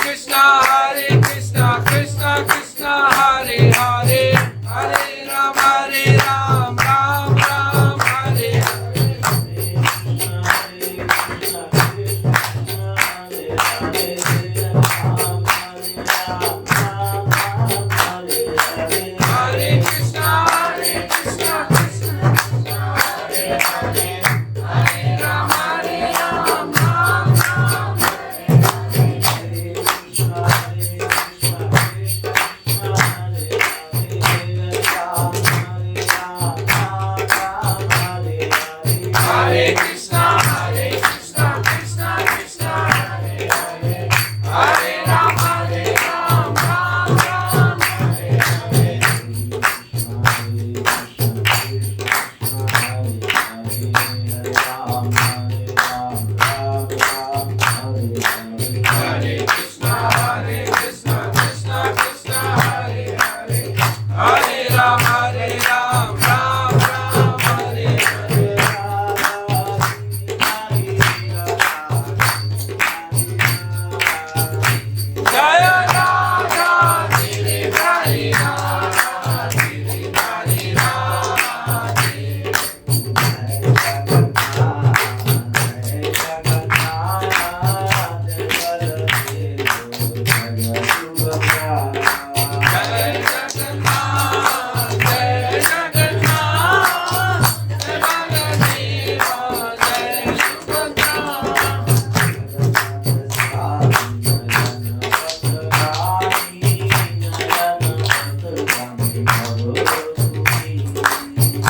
Krishna, Krishna Krishna, Hare Hare, Hare Ram, Ram Ram, Hare Hare. Hare Krishna, Krishna Krishna, Hare Hare, Hare Ram, Ram Ram, Hare Krishna, Krishna Krishna, Hare Hare, Hare Ram, Ram Ram, Hare Hare. Hare Krishna, Krishna Krishna, Hare Hare, Hare Ram, Ram Ram, Hare Hare. Jaya Radha Giri Hari Radha Giri Hari Radha. Jai Jagannath, Jai Jagannath, Jai Baladeva, Jai Subhadra.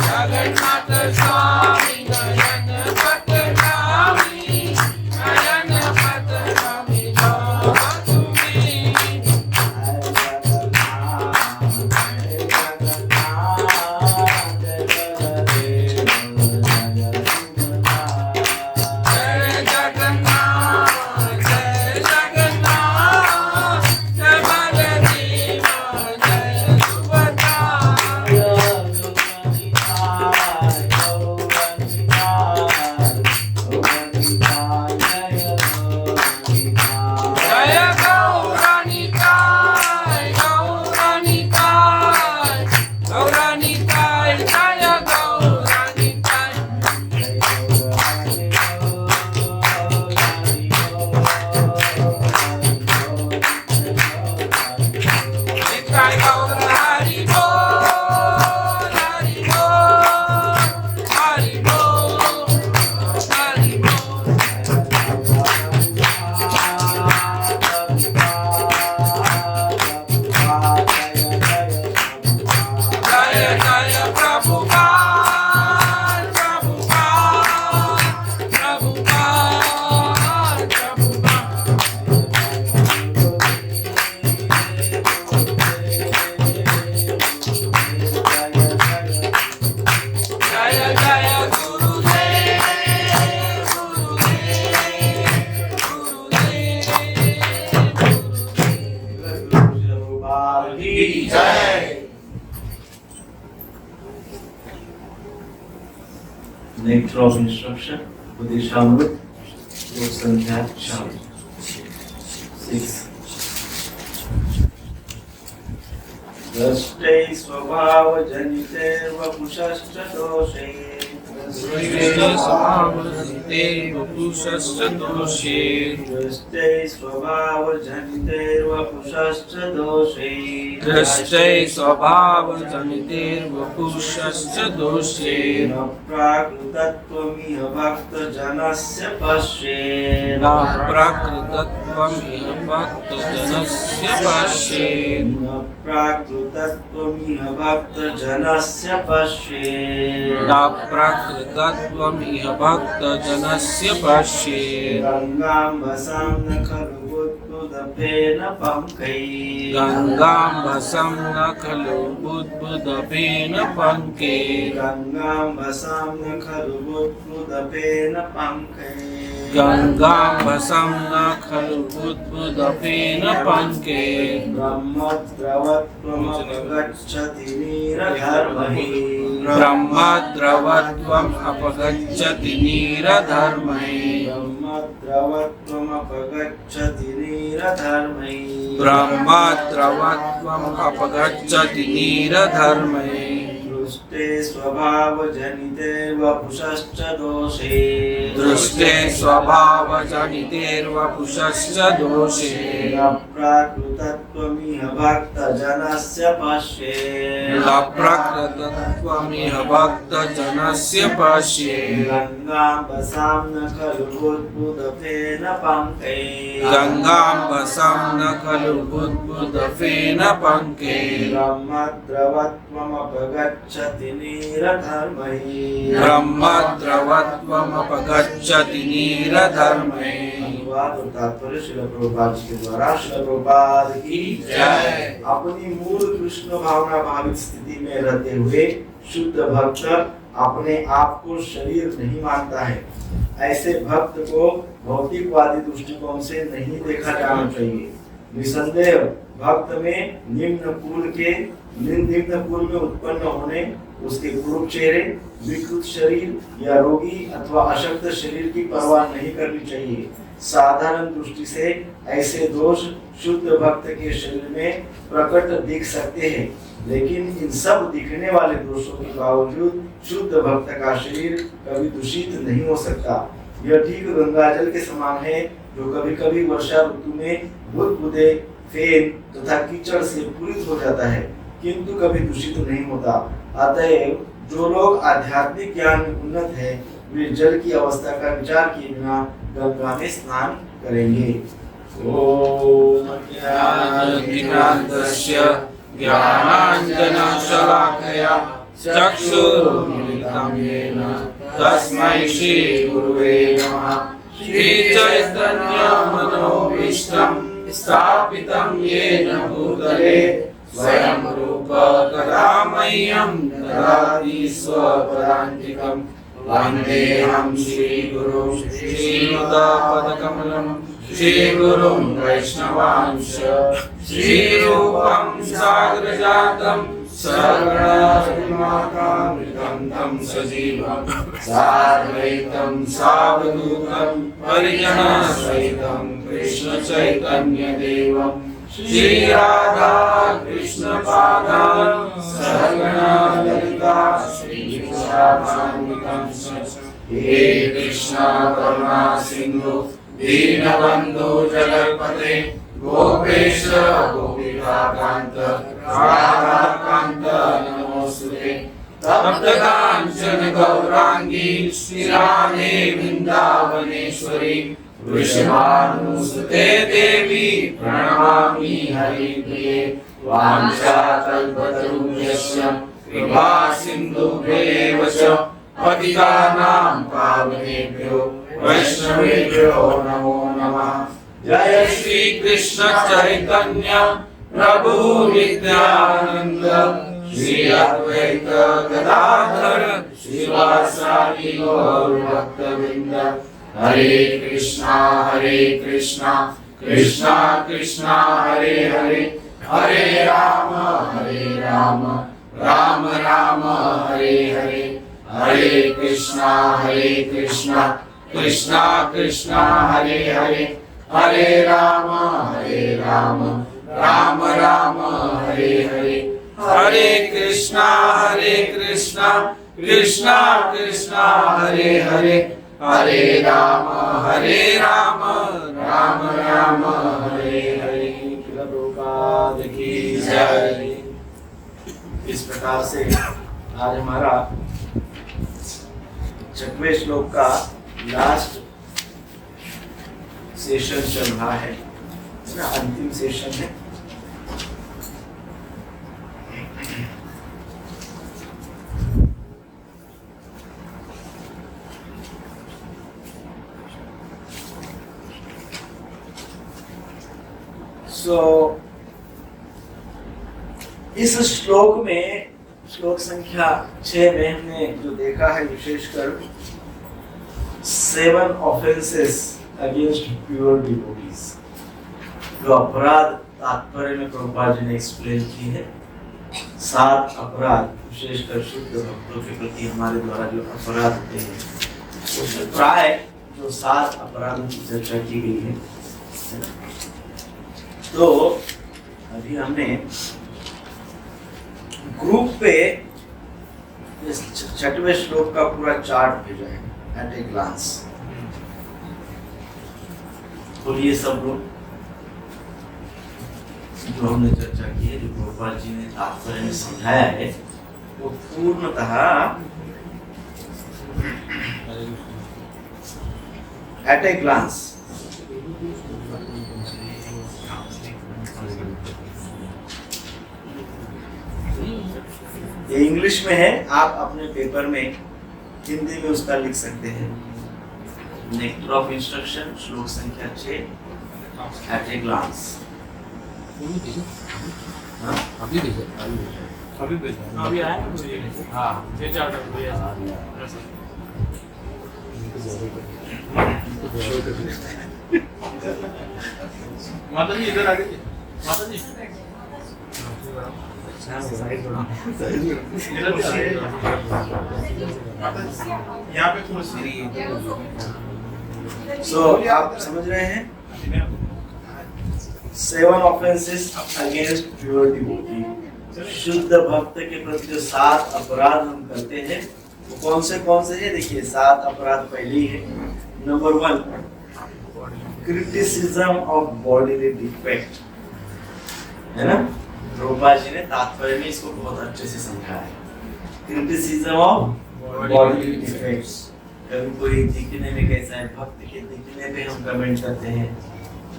Jagannath Swami, Nayan Patnami, Nayan Patnami, Java Tumi. Jai Jagannath, Jai Jagannath, Jai Baladeva, Jai Subhadra. Jaya Gauranitai, Gauranitai, Gauranitai, Jaya Gauranitai. Nitai Gaur Hari Bol, Hari Bol, Hari Bol, Hari Bol. Jaya Jaya Prabhupada, Prabhupada, Prabhupada, Prabhupada. Jaya Jaya Gurudev, Gurudev, Gurudev. Jai. Next of instruction, Budhishamrut, Lok Sankhya 6. Drashte स्वभाव जनिते वपुषश्च दोषे Svamavasite Vapusascha Doshe. Drashte स्वभाव जनिते वपुषश्च दोषे Drashte Svabhava Janitir Vapusascha Doshe. न प्राकृतत्वमिह भक्तजनस्य पश्ये Na Prakritatvam Iha Bhakta Janasya Pashe. न प्राकृतत्वमिह भक्तजनस्य पश्ये Na Prakritatvam Iha Bhakta Janasya Pashe. गंगां वसां न खलु बुद्बुदफेन पंकै Gangam Vasam Nakalu Budbudapena Panke. गंगां वसां न खलु बुद्बुदफेन पंकै गंगाम्बसं न खलु बुद्बुदफेन पंके ब्रह्मद्रवत्वमपगच्छति नीरधर्महि ब्रह्मद्रवत्वम् अपगच्छति नीरधर्महि ब्रह्मद्रवत्वमपगच्छति नीरधर्महि ब्रह्मद्रवत्वम् अपगच्छति नीरधर्महि दृष्टे स्वभावजनिते वपुषश्च दोषे दृष्टे स्वभावजनितेर्वपुषश्च दोषे प्राकृतत्वमिह भक्तजनस्य पश्ये लप्रकृतत्वमिह भक्तजनस्य पश्ये गङ्गाम्बसां न खलु बुद्बुदफेन पङ्के गंगाम्बसं न खलु बुद्बुदफेन पंके ब्रह्मद्रवत्वमपगच्छति नीरधर्महि ब्रह्मद्रवत्वमपगच्छति नीरधर्महि। अनुवाद और तात्पर्य श्रील प्रभुपाद जी के द्वारा। श्रील प्रभुपाद की जय। अपनी मूल कृष्ण भावना भावित स्थिति में रहते हुए शुद्ध भक्त अपने आप को शरीर नहीं मानता है। ऐसे भक्त को भौतिकवादी दृष्टिकोण से नहीं देखा जाना चाहिए। निसंदेह भक्त में निम्न कुल में उत्पन्न होने, उसके कुरूप चेहरे, विकृत शरीर या रोगी अथवा अशक्त शरीर की परवाह नहीं करनी चाहिए। साधारण दृष्टि से ऐसे दोष शुद्ध भक्त के शरीर में प्रकट दिख सकते हैं, लेकिन इन सब दिखने वाले दोषों के बावजूद शुद्ध भक्त का शरीर कभी दूषित नहीं हो सकता। यह ठीक गंगाजल के समान है, जो कभी कभी वर्षा ऋतु में बुदबुदे, फेन तथा कीचड़ से पूरित हो जाता है, किंतु कभी दूषित नहीं होता। अतएव जो लोग आध्यात्मिक ज्ञान में उन्नत है, वे जल की अवस्था का विचार किए बिना गंगा में स्नान करेंगे। ओम ज्ञानाञ्जनस्य ज्ञानाञ्जनशलाकया चक्षुरुन्मिलितं येन तस्मै श्रीगुरुवे नमः। श्रीचैतन्यमनोभीष्टं स्थापितं येन भूतले स्वयं रूप कदा मह्यं ददाति स्वपदान्तिकम्। वन्देऽहं श्रीगुरुं श्रीयुतापदकमलं श्रीगुरुं वैष्णवांश श्रीरूपं साग्रजातं सर्वगणरघुनाथामृतं तं सजीवं साद्वैतं सावधूतं परिजनसहितं कृष्णचैतन्यदेवं श्रीराधा कृष्णपादान् सहगणा ललिता श्रीविशाखान्वितं हे कृष्ण करुणा सिन्धु दीनबन्धु जगत्पते गोपेश गोपिकान्त राधाकान्त नमोस्तुते। तप्त काञ्चन गौराङ्गी श्रीराधे वृन्दावनेश्वरी वृषभानुसुते देवी प्रणमामि हरिप्रिये। वाञ्छाकल्पतरुभ्यश्च कृपा सिन्धुभ्येव च पतितानां पावनेभ्यो वैष्णवेभ्यो नमो नमः। जय श्री कृष्ण चैतन्य प्रभु नित्यानंद श्री अद्वैत गदाधर श्रीवासादि गौर भक्तवृंद। हरे कृष्णा कृष्णा कृष्णा हरे हरे, हरे राम राम राम हरे हरे। हरे कृष्णा कृष्णा कृष्णा हरे हरे, हरे राम राम हरे हरे। हरे कृष्णा कृष्णा कृष्णा हरे हरे, हरे राम राम हरे हरे। प्रभुपाद की जय। इस प्रकार से आज हमारा 6वें श्लोक का लास्ट सेशन चल रहा है ना, अंतिम सेशन है। इस श्लोक में, श्लोक संख्या 6 में हमने जो देखा है, विशेषकर 7 offenses against pure devotees। जो अपराध तात्पर्य में प्रभुपाद जी ने एक्सप्लेन की है, 7 अपराध विशेषकर शुद्ध भक्तों के प्रति हमारे द्वारा जो अपराध होते हैं, उसमें प्राय जो 7 अपराधों की चर्चा की गई है। तो अभी हमने ग्रुप पे इस 6वें श्लोक का पूरा चार्ट भेजा है एट ए ग्लांस। बोलिए सब लोग, जो हमने चर्चा की है, जो प्रभुपाद जी ने तात्पर्य में समझाया है, वो पूर्णतः एट ए ग्लांस। ये इंग्लिश में है, आप अपने पेपर में हिंदी में उसका लिख सकते हैं। नेक्टर ऑफ इंस्ट्रक्शन, श्लोक संख्या 6, एट ए ग्लांस। अभी भेजा अभी आया ना? हाँ, ये चार्ट माता जी इधर आ गए। माता जी यहाँ पे थोड़ी सो आप समझ रहे हैं, 7 offenses against pure devotee। शुद्ध भक्त के प्रति जो 7 अपराध हम करते हैं, वो कौन से हैं? देखिए, 7 अपराध पहले ही है। Number 1, criticism of bodily defect, है ना? प्रभुपाद जी ने तात्पर्य में इसको बहुत अच्छे से समझाया है। क्रिटिसिज्म ऑफ बॉडीली डिफेक्ट्स, कभी कोई दिखने में कैसा है, भक्त के दिखने पे हम कमेंट करते हैं,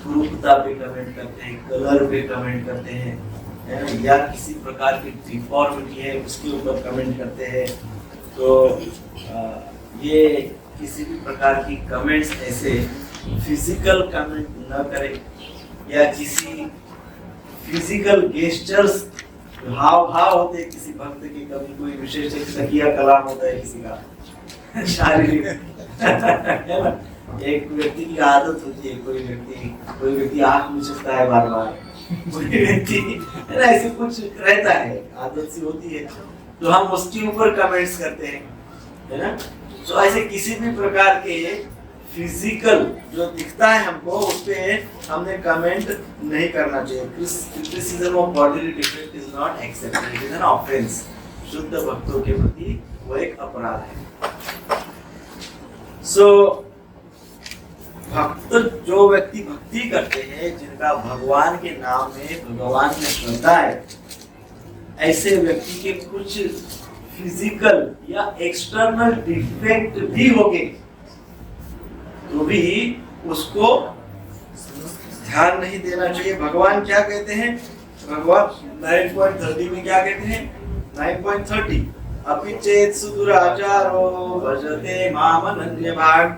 रूपता पे कमेंट करते हैं, कलर पे कमेंट करते हैं, है ना? या किसी प्रकार की डिफॉर्मिटी है उसके ऊपर कमेंट करते हैं। तो ये किसी भी प्रकार की कमेंट्स ऐसे फिजिकल कमेंट न करें, या किसी फिजिकल गेस्चर्स, हाव भाव होते हैं किसी भक्त के, कभी कोई विशेष तकिया कलाम होता है किसी का शारीरिक है ना? एक व्यक्ति की आदत होती है, कोई व्यक्ति आंख मिचकता है बार बार, कोई व्यक्ति है ना, ऐसे कुछ रहता है, आदत सी होती है, तो हम उसके ऊपर कमेंट्स करते हैं, है ना? तो ऐसे किसी भी प्रकार के फिजिकल जो दिखता है हमको, उस पे हमने कमेंट नहीं करना चाहिए। Criticism of bodily defect is not accepted, it is an offence. शुद्ध भक्तों के प्रति वो एक अपराध है। सो भक्त, जो व्यक्ति भक्ति करते हैं, जिनका भगवान के नाम में, भगवान में श्रद्धा है, ऐसे व्यक्ति के कुछ फिजिकल या एक्सटर्नल डिफेक्ट भी होंगे, तो भी उसको ध्यान नहीं देना चाहिए। भगवान क्या कहते हैं? भगवान 9.30 में क्या कहते हैं? 9.30, अपि चेत सुदुराचारो भजते माम अनन्यभाग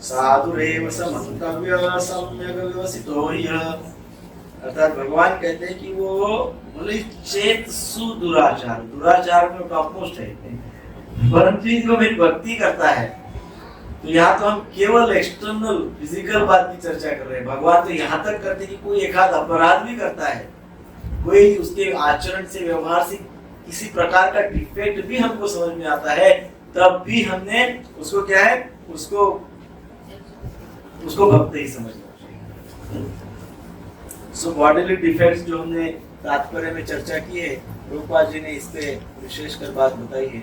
साधुरेव समन्तव्य सम्यक व्यवसितो यः। अर्थात भगवान कहते हैं कि वो बोले चेत सुदुराचार, दुराचार में टॉपमोस्ट है, परंतु जो मेरी भक्ति करता है, तो यहाँ तो हम केवल एक्सटर्नल फिजिकल बात की चर्चा कर रहे हैं। भगवान तो यहाँ तक करते कि कोई एक आध अपराध भी करता है, कोई उसके आचरण से, व्यवहार से किसी प्रकार का डिफेक्ट भी हमको समझ में आता है, तब भी हमने उसको क्या है, उसको भक्त ही समझना चाहिए। सो बॉडीली डिफेक्ट्स जो हमने तात्पर्य में चर्चा की है, प्रभुपाद जी ने इस पे विशेषकर बात बताई है।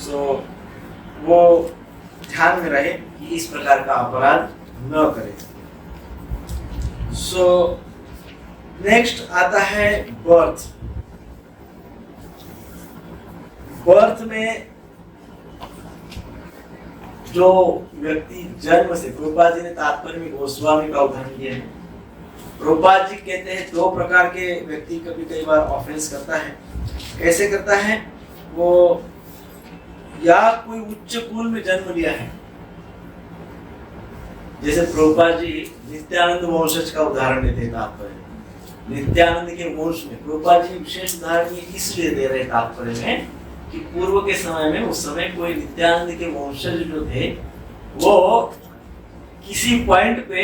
सो वो ध्यान में रहे कि इस प्रकार का अपराध न करें। सो नेक्स्ट आता है बर्थ। बर्थ में जो व्यक्ति जन्म से, प्रभुपाद जी ने तात्पर्य में गोस्वामी का उदाहरण दिया है। प्रभुपाद जी कहते हैं 2 प्रकार के व्यक्ति कई बार ऑफेंस करता है। कैसे करता है? वो या कोई उच्च कुल में जन्म लिया है, जैसे प्रभुपाद जी नित्यानंद वंशज का उदाहरण देते हैं तात्पर्य। नित्यानंद के वंश में प्रभुपाद जी विशेष उदाहरण इसलिए दे रहे तात्पर्य में कि पूर्व के समय में, उस समय कोई नित्यानंद के वंशज जो थे, वो किसी पॉइंट पे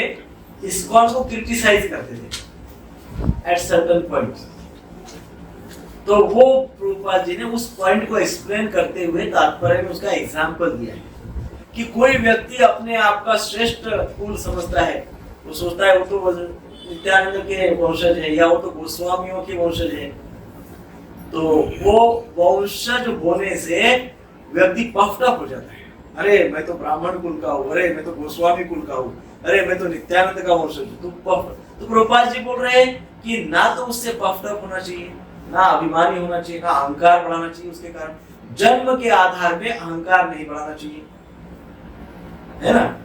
इस्कॉन को क्रिटिसाइज करते थे एट सर्टेन पॉइंट। तो वो प्रभुपाद जी ने उस पॉइंट को एक्सप्लेन करते हुए तात्पर्य में उसका एग्जाम्पल दिया है कि कोई व्यक्ति अपने आप का श्रेष्ठ कुल समझता है, वो सोचता है वो तो नित्यानंद के वंशज है या वो तो गोस्वामियों के वंशज है, तो वो वंशज होने से व्यक्ति पफ्ड अप हो जाता है। अरे मैं तो ब्राह्मण कुल का हूँ, अरे मैं तो गोस्वामी कुल का हूँ, अरे मैं तो नित्यानंद का वंशज हूँ। तो प्रभुपाद जी बोल रहे हैं कि ना तो उससे पफ्ड अप होना चाहिए, ना अभिमानी होना चाहिए, ना अहंकार बढ़ाना चाहिए। उसके कारण जन्म के आधार पे अहंकार नहीं बढ़ाना चाहिए, है ना।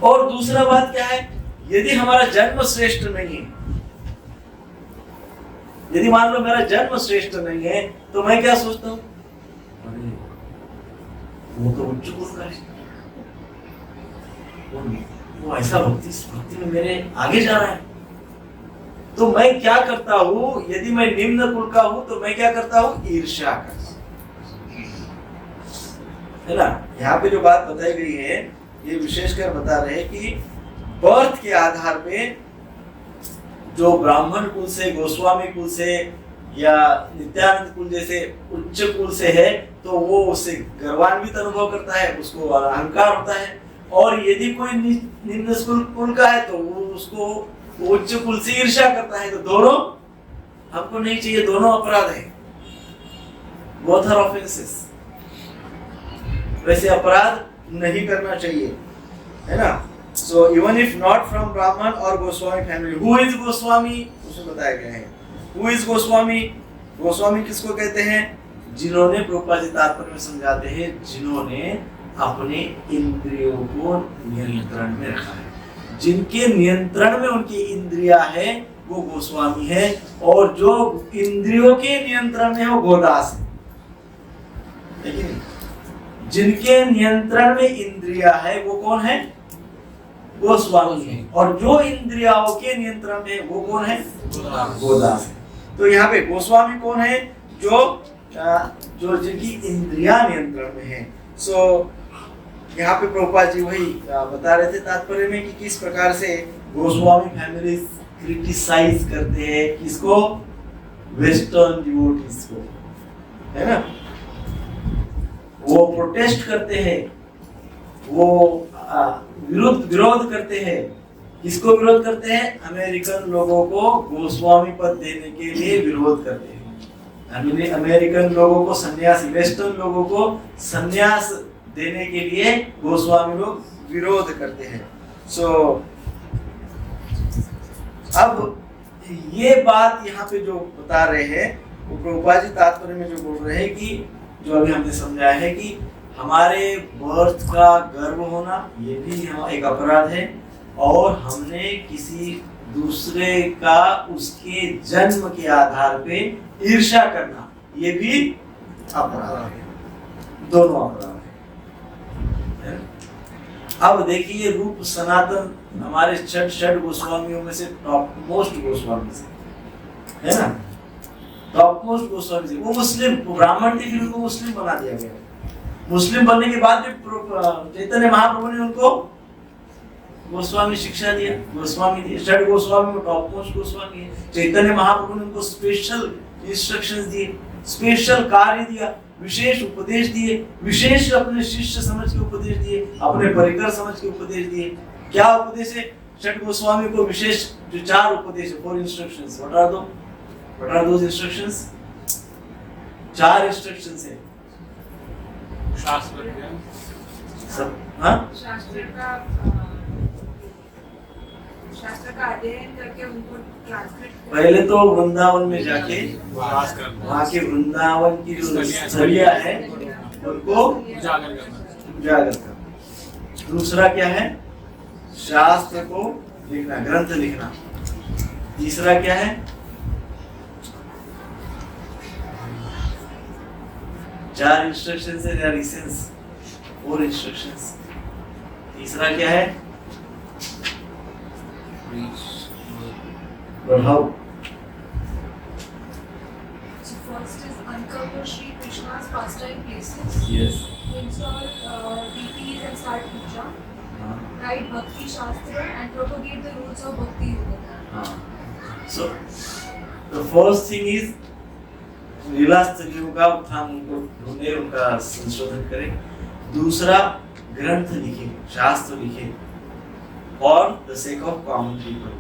और दूसरा बात क्या है, यदि हमारा जन्म श्रेष्ठ नहीं है, यदि मान लो मेरा जन्म श्रेष्ठ नहीं है, तो मैं क्या सोचता हूँ, अरे वो तो उच्च कुल का है, वो ऐसा भक्ति में मेरे आगे जा रहा है। तो मैं क्या करता हूँ, यदि मैं निम्न कुल का हूँ तो मैं क्या करता हूँ, ईर्ष्या करता, है ना। यहाँ पे जो बात बताई गई है ये विशेषकर बता रहे हैं कि बर्थ के आधार पे जो ब्राह्मण कुल से, गोस्वामी कुल से या नित्यानंद कुल जैसे उच्च कुल से है, तो वो उससे गर्वान्वित अनुभव करता है, उसको अहंकार होता है। और यदि कोई निम्न कुल का है तो वो उसको उच्च कुल से ईर्ष्या करता है। तो दोनों हमको नहीं चाहिए, दोनों अपराध है, बोथ आर ऑफेंसेस। वैसे अपराध नहीं करना चाहिए, है ना। So even if not from Brahman or Goswami family, who is Goswami? उसे बताया गया है। Who is Goswami? गोस्वामी किसको कहते हैं? जिन्होंने, प्रभुपाद जी तात्पर्य में समझाते हैं, जिन्होंने अपने इंद्रियों को नियंत्रण में रखा है, जिनके नियंत्रण में उनकी इंद्रिया है, वो गोस्वामी है। और जो इंद्रियों के नियंत्रण में है वो गोदास है, लेकिन जिनके नियंत्रण में इंद्रिया है वो कौन है? गोस्वामी है। और जो इंद्रियाओं के नियंत्रण में वो कौन है? गोदास है। तो यहाँ पे गोस्वामी कौन है? जो जिनकी इंद्रिया नियंत्रण में है। सो यहाँ पे प्रभुपाद जी वही बता रहे थे तात्पर्य में कि किस प्रकार से गोस्वामी फैमिली क्रिटिसाइज करते हैं किसको? वेस्टर्न डिवोटीज को, है ना। वो प्रोटेस्ट करते हैं, वो विरोध करते हैं। किसको विरोध करते हैं? अमेरिकन लोगों को गोस्वामी पद देने के लिए विरोध करते हैं। अमेरिकन लोगों को सन्यासी, वेस्टर्न लोगों को सन्यास देने के लिए गोस्वामी लोग विरोध करते हैं। सो अब ये बात यहाँ पे जो बता रहे हैं वो प्रभुपाद जी तात्पर्य में जो बोल रहे हैं कि जो अभी हमने समझाया है कि हमारे बर्थ का गर्व होना ये भी एक अपराध है, और हमने किसी दूसरे का उसके जन्म के आधार पे ईर्ष्या करना ये भी अपराध है, दोनों अपराध है। अब देखिए रूप सनातन हमारे षड गोस्वामियों में से टॉप मोस्ट गोस्वामी से, है ना, टॉप मोस्ट गोस्वामी से। वो मुस्लिम, वो ब्राह्मण थे, फिर उनको मुस्लिम बना दिया गया। मुस्लिम बनने के बाद भी चैतन्य महाप्रभु ने उनको गोस्वामी शिक्षा दिया, गोस्वामी दिए। षड गोस्वामी में टॉप मोस्ट गोस्वामी है। चैतन्य महाप्रभु ने उनको स्पेशल इंस्ट्रक्शंस दिए, स्पेशल कार्य दिया, विशेष उपदेश दिए, विशेष अपने शिष्य समझ के उपदेश दिए, अपने परिकर समझ के उपदेश दिए। क्या उपदेश है? षड गोस्वामी को विशेष जो 4 उपदेश है, 4 instructions. What are those instructions? 4 instructions है। शास्त्र सब, हाँ? शास्त्र का अध्ययन करके उनको ट्रांसलेट, पहले तो वृंदावन में जाके वहाँ के वृंदावन की जो स्थलिया है उनको उजागर करना। दूसरा क्या है? शास्त्र को लिखना, ग्रंथ लिखना। तीसरा क्या है? 4 इंस्ट्रक्शंस है, या रिसेंस 4 इंस्ट्रक्शंस। तीसरा क्या है? बढ़ाओ। First is of the Sri Krishna's pastime places. Yes. Install DPs and start puja. Write Bhakti Shastra and propagate the roots of Bhakti Yoga. So, the first thing is लीलास्तुतियों का उत्थान उनको ढूंढे, उनका संशोधन करें। दूसरा, ग्रंथ लिखे, शास्त्र लिखे और the sake of common people.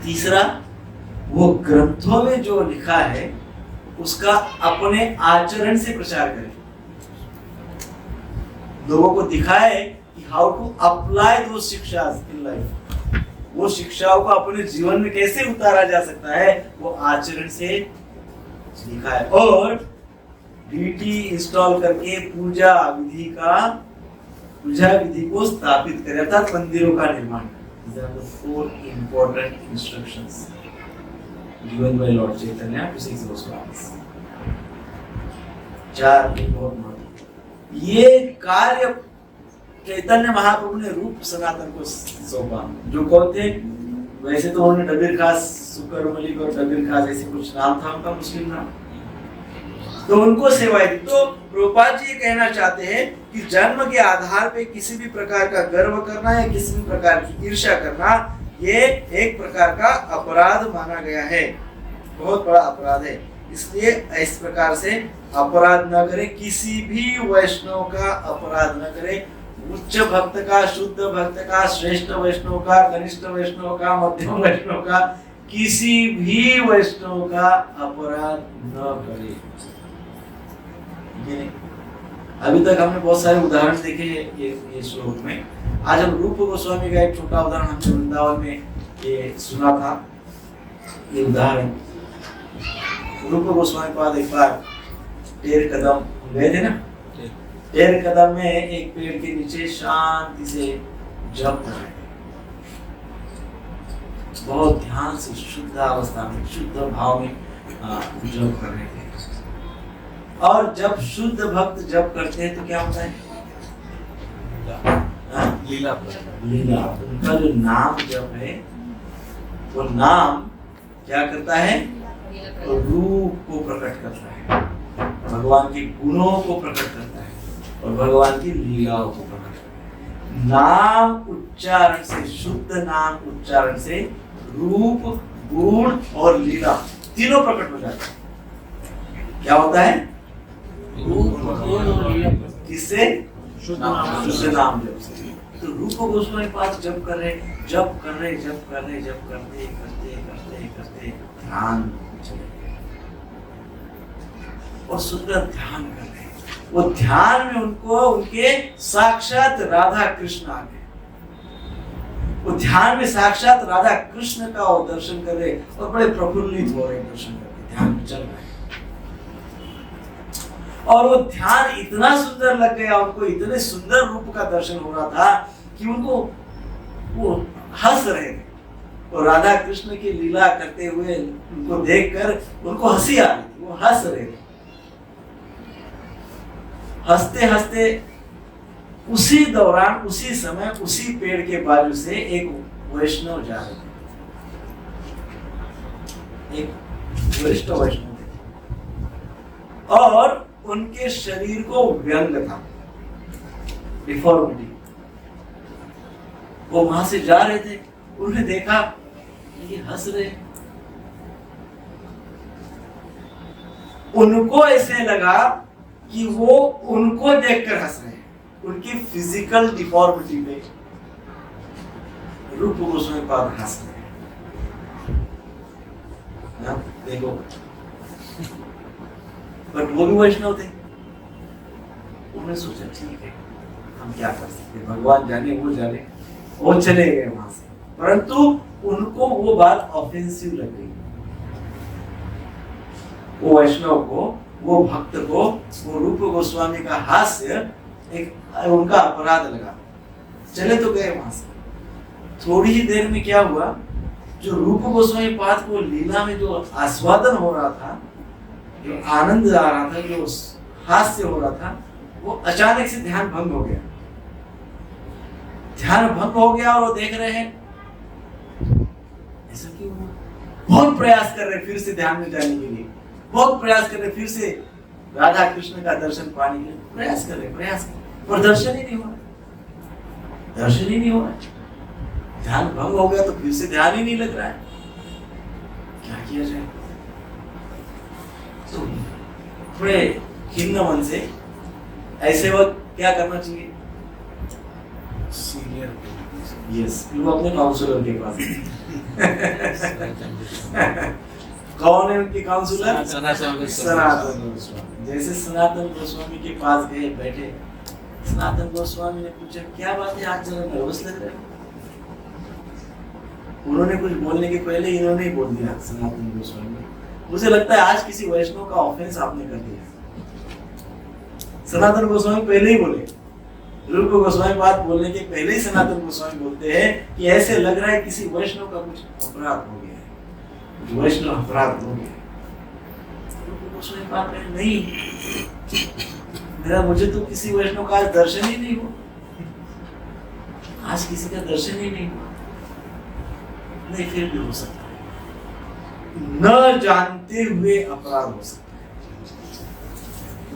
तीसरा, वो ग्रंथों में जो लिखा है उसका अपने आचरण से प्रचार करें, लोगों को दिखाए कि हाउ टू अप्लाई दो शिक्षा इन लाइफ, वो शिक्षाओं को अपने जीवन में कैसे उतारा जा सकता है, वो आचरण से लिखा है। और डीटी इंस्टॉल करके पूजा विधि को स्थापित करें, अर्थात मंदिरों का निर्माण। These are the 4 important instructions given by Lord Chaitanya to 6 Goswamis. 4 बहुत महत्व। ये कार्य चैतन्य महाप्रभु ने रूप सनातन को सौंपा। जो कौन थे? वैसे तो उन्होंने डबीर खास, सुकर मलिक और डबीर खास ऐसे कुछ नाम था उनका, मुस्लिम नाम, तो उनको सेवाएं दी। तो प्रभुपाद जी ये कहना चाहते हैं कि जन्म के आधार पे किसी भी प्रकार का गर्व करना या किसी भी प्रकार की ईर्ष्या करना, ये एक प्रकार का अपराध माना गया है, बहुत बड़ा अपराध है। इसलिए इस प्रकार से अपराध न करें, किसी भी वैष्णव का अपराध न करें। उच्च भक्त का, शुद्ध भक्त का, श्रेष्ठ वैष्णव का, कनिष्ठ वैष्णव का, मध्यम वैष्णव का, किसी भी वैष्णव का अपराध न करें। अभी तक हमने बहुत सारे उदाहरण देखे ये श्लोक में। आज हम रूप गोस्वामी का एक छोटा उदाहरण हमने वृंदावन में ये सुना था। ये उदाहरण रूप गोस्वामी पाद एक बार टेर कदम गए थे ना, टेर कदम में एक पेड़ के नीचे शांति से जप कर रहे थे, बहुत ध्यान से शुद्ध अवस्था में, शुद्ध भाव में जप कर रहे थे। और जब शुद्ध भक्त जप करते हैं तो क्या होता है? लीला। उनका जो नाम जप है, वो नाम क्या करता है? रूप को प्रकट करता है, भगवान के गुणों को प्रकट करता है और भगवान की लीलाओं को प्रकट करता है। नाम उच्चारण से, शुद्ध नाम उच्चारण से रूप, गुण और लीला तीनों प्रकट हो जाते हैं। क्या होता है? किससे? शुद्ध नाम जप से। तो रूप गोस्वामी पास जप कर रहे करते ध्यान चले गए और सुंदर ध्यान कर रहे। वो ध्यान में उनको उनके साक्षात राधा कृष्ण आ गए। वो ध्यान में साक्षात राधा कृष्ण का वो दर्शन कर रहे और बड़े प्रफुल्लित हो रहे दर्शन करके, ध्यान चल रहा है। और वो ध्यान इतना सुंदर लग गया उनको, इतने सुंदर रूप का दर्शन हो रहा था कि उनको वो हंस रहे थे। और राधा कृष्ण की लीला करते हुए उनको देखकर उनको हंसी आ रही थी, वो हंस रहे थे। हंसते हंसते उसी दौरान, उसी समय, उसी पेड़ के बाजू से एक वैष्णव जा रहे थे, एक वरिष्ठ वैष्णव थे और उनके शरीर को व्यंग था, डिफॉर्मिटी। वो वहां से जा रहे थे, उन्होंने देखा ये हंस रहे। उनको ऐसे लगा कि वो उनको देखकर हंस रहे हैं, उनकी फिजिकल डिफॉर्मिटी पे रूप गोस्वामी पाद हंस रहे हैं। देखो, पर वो भी वैष्णव थे। उन्होंने सोचा ठीक है, हम क्या कर सकते, भगवान जाने, वो जाने। वो चले गए वहां से, परंतु उनको वो बात ऑफेंसिव लग गई। वो वैष्णव को, वो भक्त को, वो रूप गोस्वामी का हास्य एक उनका अपराध लगा। चले तो गए वहां से। थोड़ी ही देर में क्या हुआ, जो रूप गोस्वामी पाद को लीला में जो आस्वादन हो रहा था, जो आनंद आ रहा था, जो हास्य हो रहा था, वो अचानक से ध्यान भंग हो गया। ध्यान भंग हो गया और वो देख रहे हैं ऐसा क्यों हुआ। बहुत प्रयास कर रहे फिर से ध्यान में जाने के लिए, बहुत प्रयास कर रहे, फिर से राधा कृष्ण का दर्शन पाने के लिए प्रयास कर रहे, और दर्शन ही नहीं हो रहा, दर्शन ही नहीं हो रहा। ध्यान भंग हो गया तो फिर से ध्यान ही नहीं लग रहा है, क्या किया जाए? तो थोड़े खिन्न मन से ऐसे वक्त क्या करना चाहिए? यस, वो अपने काउंसलर के पास कौन है उनके काउंसलर? सनातन गोस्वामी। जैसे सनातन गोस्वामी के पास गए, बैठे, सनातन गोस्वामी ने पूछा क्या बात है, आज जरा नर्वस लग रहे हो? उन्होंने कुछ बोलने के पहले इन्होंने ही बोल दिया, सनातन गोस्वामी ने, मुझे लगता है आज किसी वैष्णव का ऑफेंस आपने कर दिया। सनातन गोस्वामी पहले ही बोले, रूप गोस्वामी बात बोलने के पहले ही सनातन गोस्वामी बोलते हैं कि ऐसे लग रहा है किसी वैष्णव का कुछ अपराध हो गया है, कुछ वैष्णव अपराध हो गया है। रूप गोस्वामी बात कहे नहीं, मुझे तो किसी वैष्णव का आज दर्शन ही नहीं हुआ, आज किसी का दर्शन ही नहीं हुआ। नहीं, फिर भी हो सकता है, न जानते हुए अपराध हो सकता है,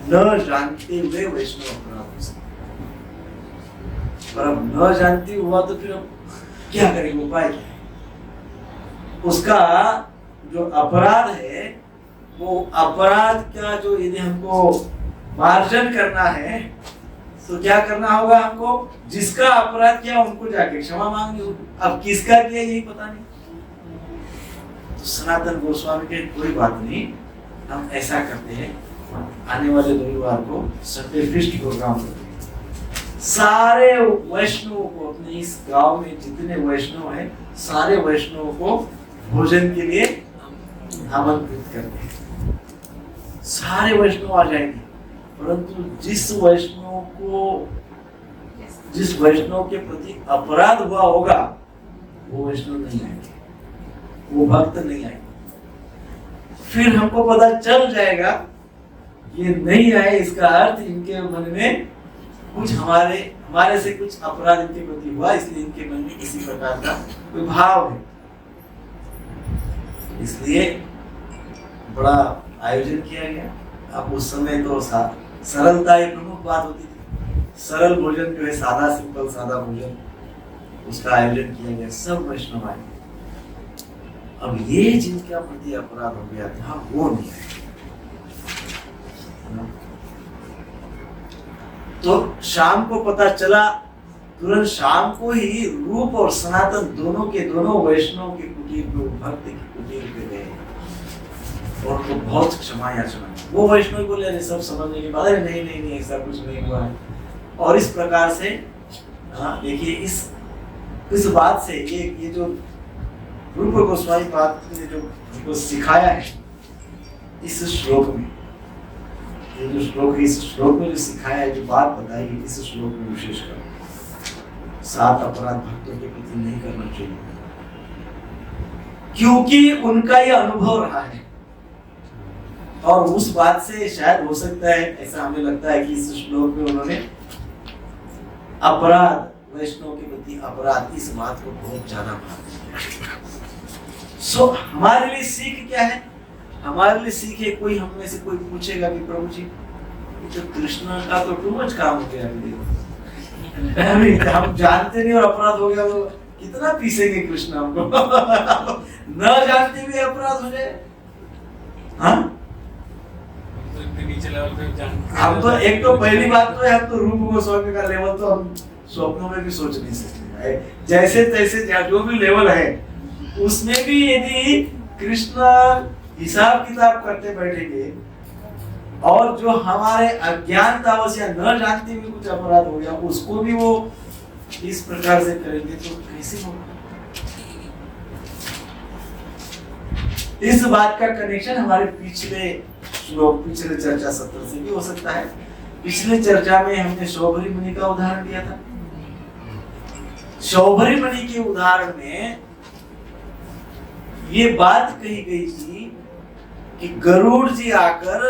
न जानते हुए वैष्णव अपराध हो सकता है। पर अब न जानती हुआ तो फिर अब क्या करेंगे, उपाय क्या है? उसका जो अपराध है, वो अपराध का जो यदि हमको मार्जन करना है तो क्या करना होगा हमको? जिसका अपराध किया उनको जाके क्षमा मांगनी होगी। अब किसका किया यही पता नहीं। तो सनातन गोस्वामी के कोई बात नहीं, हम ऐसा करते हैं, आने वाले रविवार को संडे फीस्ट प्रोग्राम करते हैं, सारे वैष्णवों को, अपने इस गांव में जितने वैष्णव हैं सारे वैष्णवों को भोजन के लिए आमंत्रित करते हैं। सारे वैष्णव आ जाएंगे, परंतु जिस वैष्णव के प्रति अपराध हुआ होगा वो वैष्णव नहीं आएंगे, वो भक्त नहीं आएंगे। फिर हमको पता चल जाएगा ये नहीं आए, इसका अर्थ इनके मन में कुछ हमारे से कुछ अपराध इनके प्रति हुआ, इसलिए इनके मन में किसी प्रकार का कोई भाव है। इसलिए बड़ा आयोजन किया गया। अब उस समय तो सरलता एक प्रमुख बात होती थी, सरल भोजन जो है, सादा सिंपल सादा भोजन, उसका आयोजन किया गया, सब वैष्णव आए। अब ये जिनका प्रति अपराध हो गया था वो नहीं आए। तो शाम को पता चला, तुरंत शाम को ही रूप और सनातन दोनों वैष्णव के कुटीर पे, भक्त के कुटीर पे गए और उनको बहुत क्षमा याचना। वो वैष्णव बोले अरे सब समझने के बाद नहीं नहीं नहीं ऐसा कुछ नहीं हुआ है। और इस प्रकार से देखिए इस बात से ये जो रूप गोस्वामी बात ने जो हमको सिखाया है इस श्लोक में, ये जो श्लोक है, इस श्लोक में जो सिखाया है, जो बात बताई है इस श्लोक में विशेषकर, 7 अपराध भक्तों के प्रति नहीं करना चाहिए, क्योंकि उनका ये अनुभव रहा है। और उस बात से शायद हो सकता है, ऐसा हमें लगता है कि इस श्लोक में उन्होंने अपराध, वैष्णव के प्रति अपराध, इस बात को बहुत ज्यादा सो हमारे लिए सीख क्या है? हमारे लिए सीख है, कोई हम में से कोई पूछेगा कि प्रभु जी तो कृष्ण का तो टू मच काम हो गया, हम जानते नहीं और अपराध हो गया, वो कितना पीसेंगे कृष्ण हमको न जानते हुए अपराध हो जाए। हाँ, हम तो एक तो पहली बात तो है, हम तो रूप गोस्वामी का लेवल तो हम स्वप्नों में भी सोच नहीं सकते। जैसे तैसे जो भी लेवल है उसमें भी यदि कृष्ण हिसाब किताब करते बैठेंगे और जो हमारे अज्ञानतावश या न जानते हुए कुछ अपराध हो गया उसको भी वो इस प्रकार से करेंगे तो कैसे होगा? इस बात का कनेक्शन हमारे पिछले श्लोक, पिछले चर्चा सत्र से भी हो सकता है। पिछले चर्चा में हमने शौभरी मुनि का उदाहरण दिया था। शौभरी मुनि के उदाहरण में ये बात कही गई थी कि गरुड़ जी आकर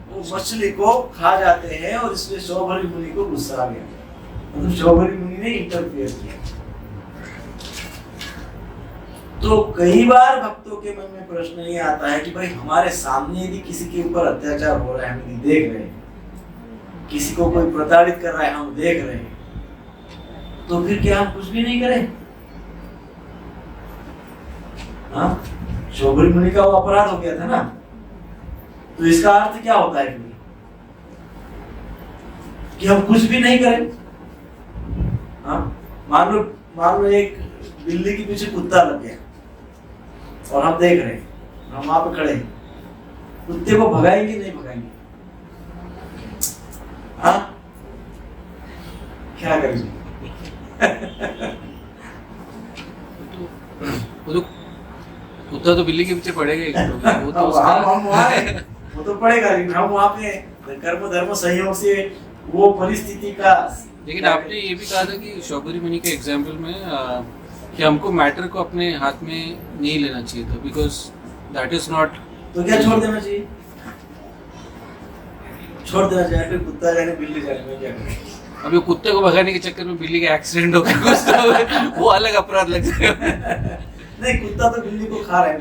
वो मछली को खा जाते हैं और इसलिए शौभरी मुनि को गुस्सा आ गया, मतलब शौभरी मुनि ने इंटरफेयर किया। तो कई बार भक्तों के मन में प्रश्न ये आता है कि भाई हमारे सामने यदि किसी के ऊपर अत्याचार हो रहा है, हम देख रहे हैं, किसी को कोई प्रताड़ित कर रहा है, हम देख रहे हैं, तो फिर क्या हम कुछ भी नहीं करें? हाँ, शौबरी मुनि का वो अपराध हो गया था ना, तो इसका अर्थ क्या होता है कि हम कुछ भी नहीं करें? हाँ, मान लो एक बिल्ली के पीछे कुत्ता लग गया और हम देख रहे हैं, हम वहां पे खड़े हैं, कुत्ते को भगाएंगे नहीं भगाएंगे? हाँ, क्या करेंगे? वो तो कुत्ता तो बिल्ली के पीछे पड़ेगा ही, वो तो हम वहाँ हैं, वो तो पड़ेगा, लेकिन हम वहाँ पे कर्म धर्म संयोग से वो परिस्थिति का। लेकिन आपने ये भी कहा था कि शौबरी मुनि के एग्जाम्पल में कि हमको मैटर को अपने हाथ में नहीं लेना चाहिए था, बिकॉज दैट इज नॉट। तो क्या छोड़ देना चाहिए? छोड़ देना चाहिए, फिर कुत्ता जाने बिल्ली जाने में क्या करें? अभी कुत्ते को भगाने के चक्कर में बिल्ली का एक्सीडेंट हो गया कुछ तो वो अलग अपराध लग जाएगा। नहीं, कुत्ता तो बिल्ली को खा रहा है,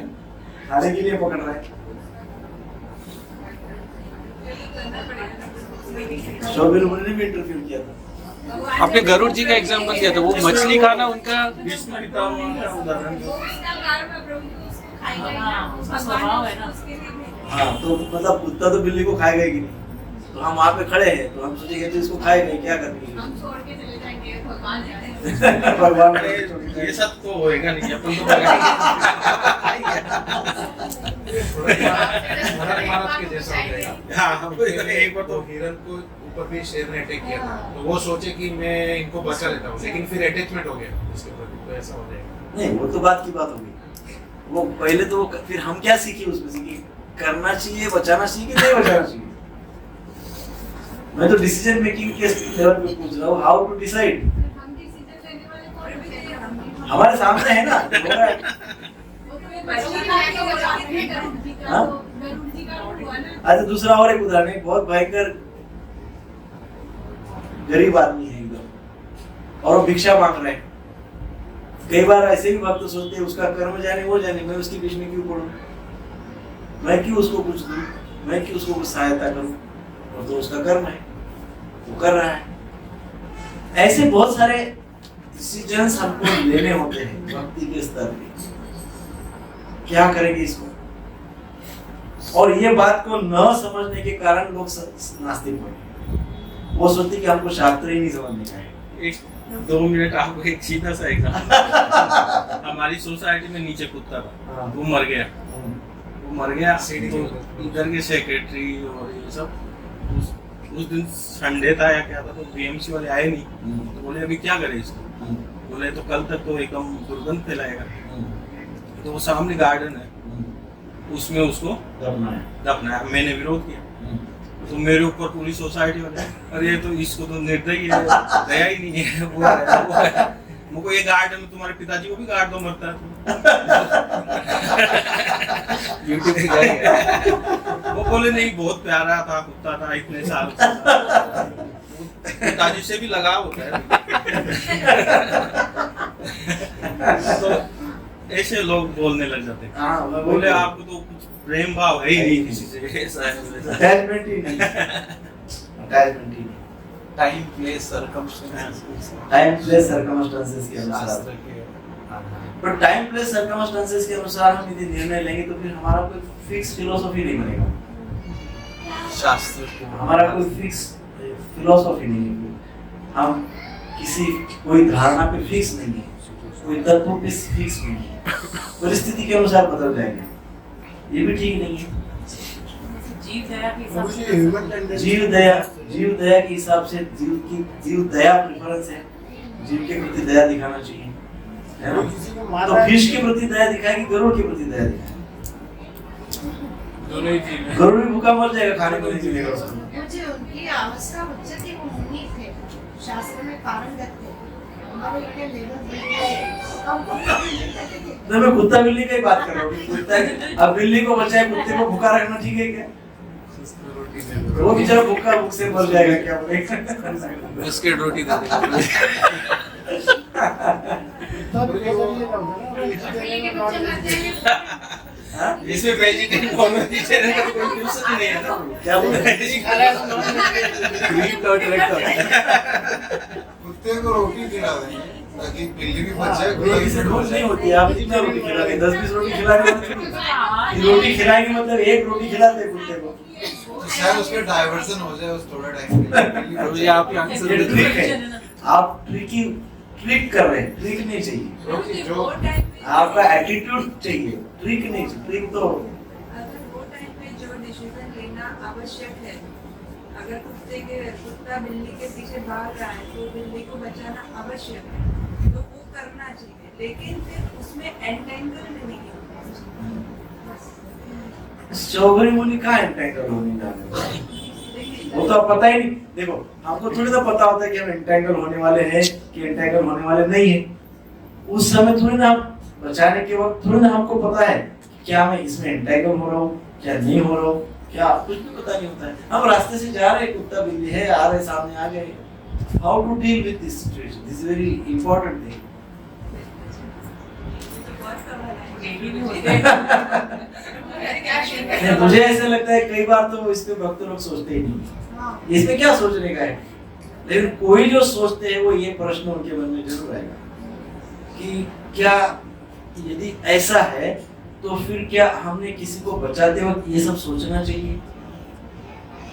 खाने के लिए पकड़ रहा है। शौबरी मुनि ने भी इंटरव्यू किया था। आपने गरुड़ जी का एग्जाम्पल दिया था, वो मछली खाना उनका भीष्म पितामह का उदाहरण। हाँ, तो मतलब कुत्ता तो बिल्ली को खाएगा ही नहीं, तो हम वहाँ पे खड़े हैं तो हम सोचेंगे तो इसको खाएगा ही, क्या करेंगे? हम छोड़ के चले जाएंगे, भगवान भगवान ये सब तो होएगा नहीं, अपन तो महाराज के जैसा हो जाएगा। हाँ, एक बार तो हिरन को ऊपर भी शेर ने अटैक किया था, तो वो सोचे कि मैं इनको बचा लेता हूँ, लेकिन फिर अटैचमेंट हो गया इसके प्रति, तो ऐसा हो जाएगा। नहीं, वो तो बात की बात होगी। वो पहले तो फिर हम क्या सीखे उसमें से कि करना चाहिए, बचाना चाहिए कि नहीं बचाना चाहिए? मैं तो डिसीजन मेकिंग के लेवल पे पूछ रहा हूँ, हाउ टू डिसाइड। हम डिसीजन लेने वाले कौन है? हमारे सामने है ना, हो रहा है। अच्छा, दूसरा और एक उदाहरण है, बहुत भयंकर गरीब आदमी है एकदम, और वो भिक्षा मांग रहे हैं। कई बार ऐसे भी भक्त सोचते हैं उसका कर्म जाने वो जाने, मैं उसके बीच में क्यों पड़ूं, मैं क्यों उसको कुछ दूं, मैं क्यों उसको कुछ सहायता करूं, और तो उसका कर्म है, वो कर रहा है। ऐसे बहुत सारे डिसीजंस हमको लेने होते हैं भक्ति के स्तर पे, क्या करेंगे इसको? और ये बात को न समझने के कारण लोग नास्तिक बने। वो सोचते कि हमको शास्त्र ही नहीं समझने का है। एक 2 मिनट आपको एक सीधा सा एग्जाम्पल। हमारी सोसाइटी में नीचे कुत्ता था, वो मर गया। तो इधर के सेक्रेटरी और ये सब उस दिन संडे था या क्या था, तो बीएमसी वाले आए नहीं, तो बोले अभी क्या करें इसको? बोले तो कल तक तो एकदम दुर्गंध फैलाएगा, तो वो सामने गार्डन है, उसमें उसको दफनाया। मैंने विरोध किया, तो मेरे ऊपर पूरी सोसाइटी वाले, अरे तो इसको तो निर्दयी है, दया ही नहीं है, वो है। मुझको ये गार्डन में तुम्हारे पिताजी को भी गार्ड दो, मरता है यूट्यूब पे जाएगा। वो बोले नहीं, बहुत प्यारा था, कुत्ता था, इतने साल पिताजी से भी लगाव होता है। तो ऐसे लोग बोलने लग जाते हैं। बोले आपको तो कुछ प्रेम भाव है ही नहीं किसी से, ऐसा है, अटैचमेंट ही नहीं, अटैचमेंट ही नहीं। टाइम प्लेस सर्कमस्टेंसेस के अनुसार, पर टाइम प्लेस सर्कमस्टेंसेस के अनुसार हम यदि निर्णय लेंगे तो फिर हमारा कोई फिक्स फिलोसॉफी नहीं बनेगा। शास्त्र हमारा कोई फिक्स फिलोसॉफी नहीं है, हम किसी कोई धारणा पे फिक्स नहीं है, कोई तत्व पे फिक्स नहीं है, परिस्थिति के अनुसार बदल जाएंगे, ये भी ठीक नहीं है। जीव दया के हिसाब से जीव दया प्रेफरेंस है, जीव के प्रति दया दिखाना चाहिए, है ना? तो फिश के प्रति दया दिखाएगी, गरुड़ के प्रति दया दिखाएगी। गरुड़ भी भूखा मर जाएगा, खाने को नहीं मिलेगा उसको। मुझे उनकी अवस्था बच्चे थी, वो मुनि थे, शास्त्र में पारंगत थे, हमारे इतने लेवल तो मैं कुत्ता बिल्ली का ही बात कर रहा हूँ। कुत्ता अब बिल्ली को बचाए, कुत्ते को भूखा रखना ठीक है क्या? वो बेचारा भूख से मर जाएगा क्या? बिस्किट रोटी दे दे। बिल्ली के बच्चे मरते हैं हाँ? इसमें वेजिटेरियन नॉन-वेजिटेरियन का कोई ट्यूशन ही नहीं है ना। क्या बोल रहे वेज खा रहा है तो कुत्ते को रोटी खिला दें ताकि बिल्ली भी बच जाए। रोटी से भूख नहीं होती है। आप जितना रोटी खिलाएंगे 10-20 रोटी खिलाने रोटी खिलाएंगे मतलब एक रोटी खिलाते हैं कुत्ते को। तो शायद उसका डाइवर्जन हो जाए उस थोड़ा टाइम के लिए। बिल्ली तो बच ये जाए। आपके आंसर ये देते ट्रिक हैं। है। आप ट्रिक कर रहे हैं, ट्रिक नहीं चाहिए। जो आपका एटीट्यूड चाहिए, ट्रिक नहीं चाहिए। ट्रिक तो अगर वो टाइम पे जो डिसीजन लेना आवश्यक है, अगर कुत्ता बिल्ली के पीछे भाग रहा है तो बिल्ली को बचाना आवश्यक है, तो वो करना चाहिए, लेकिन फिर उसमें एंटेंगल नहीं होना चाहिए। स्ट्रॉबेरी मुनि कहाँ एंटेंगल होने जाने वो तो आप पता ही नहीं। देखो हमको थोड़ी ना पता होता है कि हम एंटेंगल होने वाले हैं कि एंटेंगल होने वाले नहीं है। उस समय थोड़ी ना हम बचाने के वक्त थोड़ी ना हमको पता है कि क्या मैं इसमें एंटेंगल हो रहा हूँ क्या नहीं हो रहा हूँ, क्या कुछ भी पता नहीं होता है। हम रास्ते से जा रहे हैं, कुत्ता बिल्ली है आ रहे सामने आ गए। How to deal with this situation, this very important thing. मुझे ऐसा लगता है कई बार तो इस पे भक्त लोग सोचते ही नहीं, इसमें क्या सोचने का है। लेकिन कोई जो सोचते हैं वो ये प्रश्न उनके मन में जरूर आएगा कि क्या यदि ऐसा है तो फिर क्या हमने किसी को बचाते वक्त ये सब सोचना चाहिए?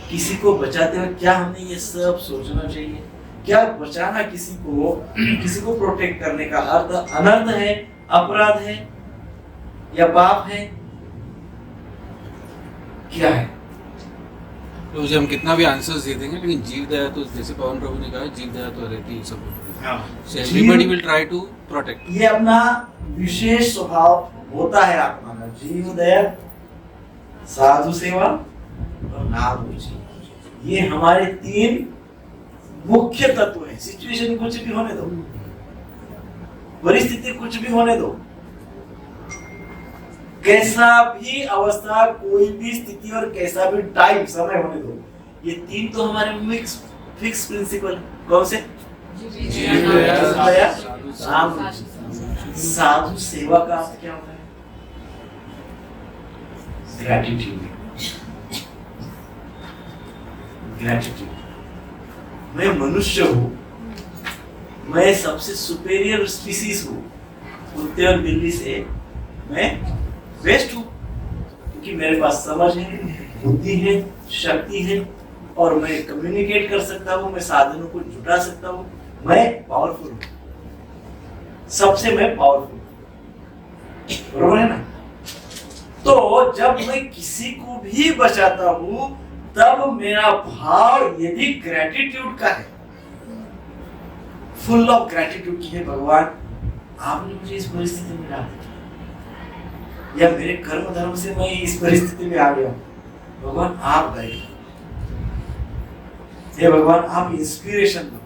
किसी को बचाते वक्त क्या हमने ये सब सोचना चाहिए? क्या बचाना किसी को प्रोटेक्ट करने का अर्थ अनर्थ है, अपराध है या पाप है, क्या है? तो मुझे हम कितना भी आंसर्स दे देंगे लेकिन जीव दया तो जैसे पवन प्रभु ने कहा जीव दया तो रहती है सब। So everybody will try to protect. ये अपना विशेष स्वभाव होता है आत्मा का। जीव दया, साधु सेवा और नाम रुचि, ये हमारे 3 मुख्य तत्व हैं। सिचुएशन कुछ भी होने दो, परिस्थिति कुछ भी होने दो, कैसा भी अवस्था, कोई भी स्थिति और कैसा भी टाइम समय होने दो, ये 3 तो हमारे फिक्स प्रिंसिपल है। कौन से? जीव दया, नाम रुचि। साधु सेवा का अर्थ क्या होता है? ग्रैटिट्यूड। मैं मनुष्य हूँ, मैं सबसे सुपेरियर स्पीसीज हूँ, कुत्ते और बिल्ली से मैं बेस्ट हूँ, क्योंकि मेरे पास समझ है, बुद्धि है, शक्ति है और मैं कम्युनिकेट कर सकता हूँ, मैं साधनों को जुटा सकता हूँ, मैं पावरफुल हूँ, सबसे मैं पावरफुल। बरोबर है ना? तो जब मैं किसी को भी बचाता हूँ तब मेरा भाव यदि ग्रैटिट्यूड का है, फुल ऑफ ग्रैटिट्यूड की है, भगवान आपने मुझे इस परिस्थिति में डाल दिया, या मेरे कर्म धर्म से मैं इस परिस्थिति में आ गया, भगवान आप गए, हे भगवान आप इंस्पिरेशन दो,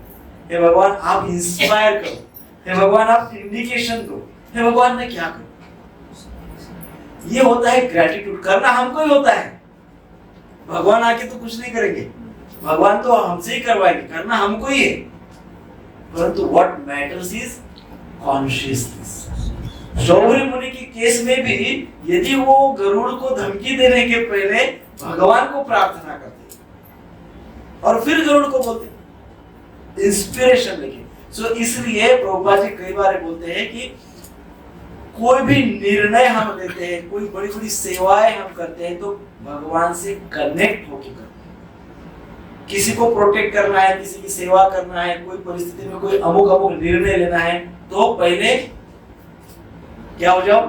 हे भगवान आप इंस्पायर करो, हे भगवान आप इंडिकेशन दो, हे भगवान मैं क्या करूं। ये होता है ग्रैटिट्यूड। करना हमको ही होता है, भगवान आके तो कुछ नहीं करेंगे, भगवान तो हमसे ही करवाएंगे, करना हमको ही है। परंतु व्हाट मैटर्स इज कॉन्शियसनेस। शौर्य मुनि के केस में भी यदि वो गरुड़ को धमकी देने के पहले भगवान को प्रार्थना करते और फिर गरुड़ को बोलते, इंस्पिरेशन लेके। सो इसलिए प्रभुपाद जी कई बार बोलते हैं कि कोई भी निर्णय हम लेते हैं, कोई बड़ी बड़ी सेवाएं हम करते हैं तो भगवान से कनेक्ट होके करते हैं। किसी को प्रोटेक्ट करना है, किसी की सेवा करना है, कोई परिस्थिति में कोई अमुक अमुक निर्णय लेना है तो पहले क्या हो जाओ?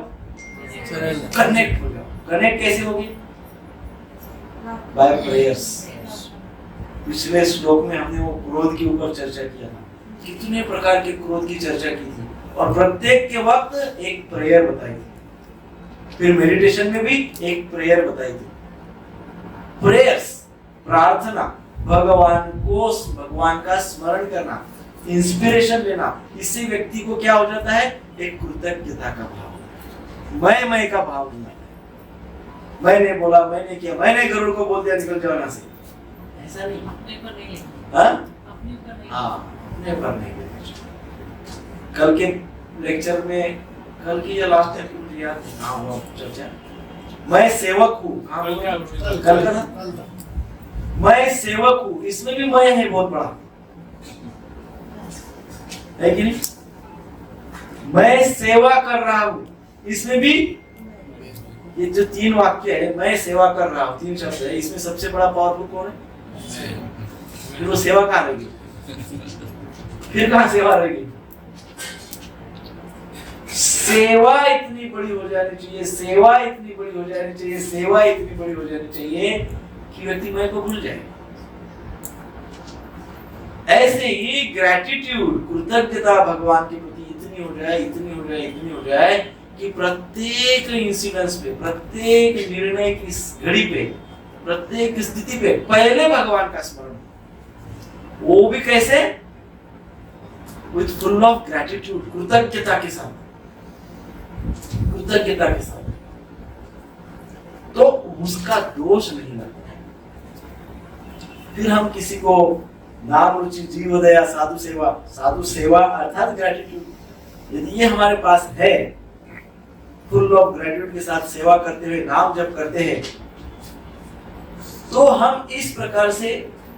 कनेक्ट हो जाओ। कनेक्ट कैसे होगी? By prayers. पिछले श्लोक में हमने वो क्रोध के ऊपर चर्चा किया था, कितने प्रकार के क्रोध की चर्चा की थी और प्रत्येक के वक्त एक प्रेयर बताई थी। फिर मेडिटेशन में भी एक प्रेयर बताई थी। प्रेयर्स, प्रार्थना, भगवान का स्मरण करना, इंस्पिरेशन लेना, इससे व्यक्ति को क्या हो जाता है? एक कृतज्ञता का भाव, मैं का भाव नहीं आता। मैंने बोला, मैंने किया, मैंने गरुड़ को बोल दिया निकल जाओ ना से, ऐसा नहीं। अपने पर नहीं लेना। कल के लेक्चर में कल की या लास्ट टाइम की मुझे याद नहीं, हाँ वो चर्चा, मैं सेवक हूँ, कल का ना, मैं सेवक हूँ, इसमें भी मैं है बहुत बड़ा, है कि नहीं? मैं सेवा कर रहा हूँ, इसमें भी ये जो 3 वाक्य है, मैं सेवा कर रहा हूँ, 3 शब्द है, इसमें सबसे बड़ा पावरफुल कौन है? फिर वो सेवा कहाँ रहेगी? फिर कहाँ सेवा रहेगी? सेवा इतनी बड़ी हो जानी चाहिए, सेवा इतनी बड़ी हो जानी चाहिए, सेवा इतनी बड़ी हो जानी चाहिए कि व्यक्ति मैं को भूल जाए। ऐसे ही ग्रेटिट्यूड, कृतज्ञता भगवान के प्रति इतनी हो जाए, इतनी हो जाए, इतनी हो जाए कि प्रत्येक इंसिडेंस पे, प्रत्येक निर्णय की घड़ी पे, प्रत्येक स्थिति पे पहले भगवान का स्मरण, वो भी कैसे? विथ फुल ऑफ ग्रेटिट्यूड, कृतज्ञता के साथ, कृतज्ञता के साथ, तो उसका दोष नहीं लगता। फिर हम किसी को नाम रुचि जीव दया साधु सेवा, साधु सेवा अर्थात ग्रेटिट्यूड, यदि ये हमारे पास है, फुल ऑफ ग्रेटिट्यूड के साथ सेवा करते हुए नाम जप करते हैं, तो हम इस प्रकार से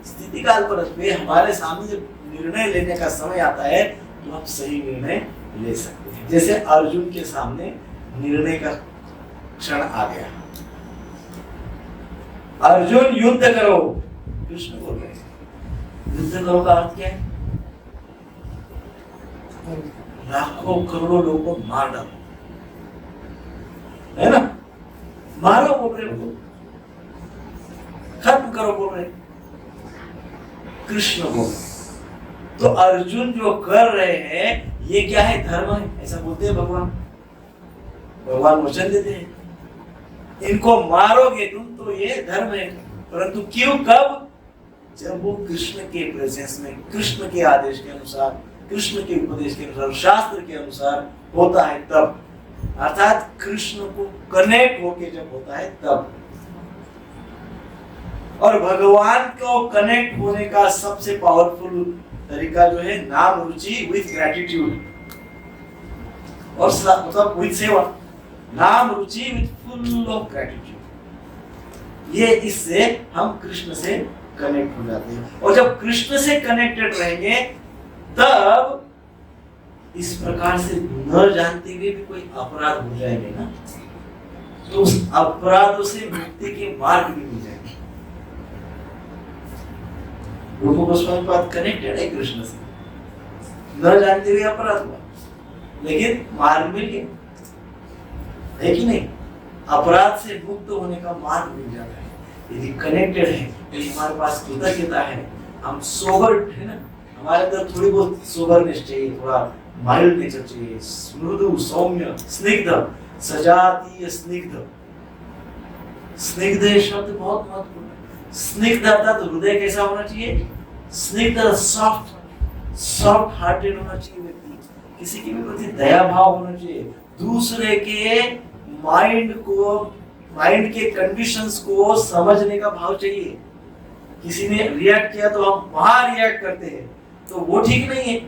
स्थिति काल पर हमारे सामने जब निर्णय लेने का समय आता है तो हम सही निर्णय ले सकते हैं। जैसे अर्जुन के सामने निर्णय का क्षण आ गया, अर्जुन युद्ध करो, कृष्ण बोल रहे हैं। युद्ध करो का अर्थ क्या है? लाखों करोड़ों लोगों को मार डालो, है ना? मारो बोल रहे हो, खत्म करो बोल रहे, कृष्ण बोल। तो अर्जुन जो कर रहे हैं ये क्या है? धर्म है, ऐसा बोलते हैं भगवान। भगवान वचन देते हैं, इनको मारोगे तुम तो ये धर्म है, परंतु क्यों, कब? जब वो कृष्ण के प्रेजेंस में, कृष्ण के आदेश के अनुसार, कृष्ण के उपदेश के अनुसार, शास्त्र के अनुसार होता है तब, अर्थात कृष्ण को कनेक्ट होके जब होता है तब। और भगवान को कनेक्ट होने का सबसे पावरफुल तरीका जो है नाम रुचि विथ ग्रेटिट्यूड, और मतलब विथ सेवा, नाम रुचि विथ फुल ऑफ ग्रेटिट्यूड। ये इससे हम कृष्ण से कनेक्ट हो जाते हैं, और जब कृष्ण से कनेक्टेड रहेंगे तब इस प्रकार से न जानते हुए भी कोई अपराध हो जाएंगे ना, तो उस अपराधों से मुक्ति के मार्ग भी मिल जाएंगे। रूप गोस्वामी पाद कनेक्टेड है कृष्ण से, न जानते हुए अपराध हुआ लेकिन मार्ग मिल गया, है कि नहीं? अपराध से मुक्त होने का मार्ग मिल जाता है यदि कनेक्टेड है, यदि हमारे पास कृतज्ञता है, हम सोबर है ना, हमारे अंदर थोड़ी बहुत सोबरनेस चाहिए, थोड़ा माइल्ड नेचर चाहिए, मृदु सौम्य स्निग्ध, सजातीय स्निग्ध। स्निग्ध शब्द बहुत महत्वपूर्ण है। स्निग्ध अर्थात हृदय कैसा होना चाहिए? स्निग्ध, सॉफ्ट हार्टेड होना चाहिए व्यक्ति, किसी के भी प्रति दया भाव होना चाहिए, दूसरे के माइंड के कंडीशंस को समझने का भाव चाहिए। किसी ने रिएक्ट किया तो हम वहां रिएक्ट करते हैं, तो वो ठीक नहीं है।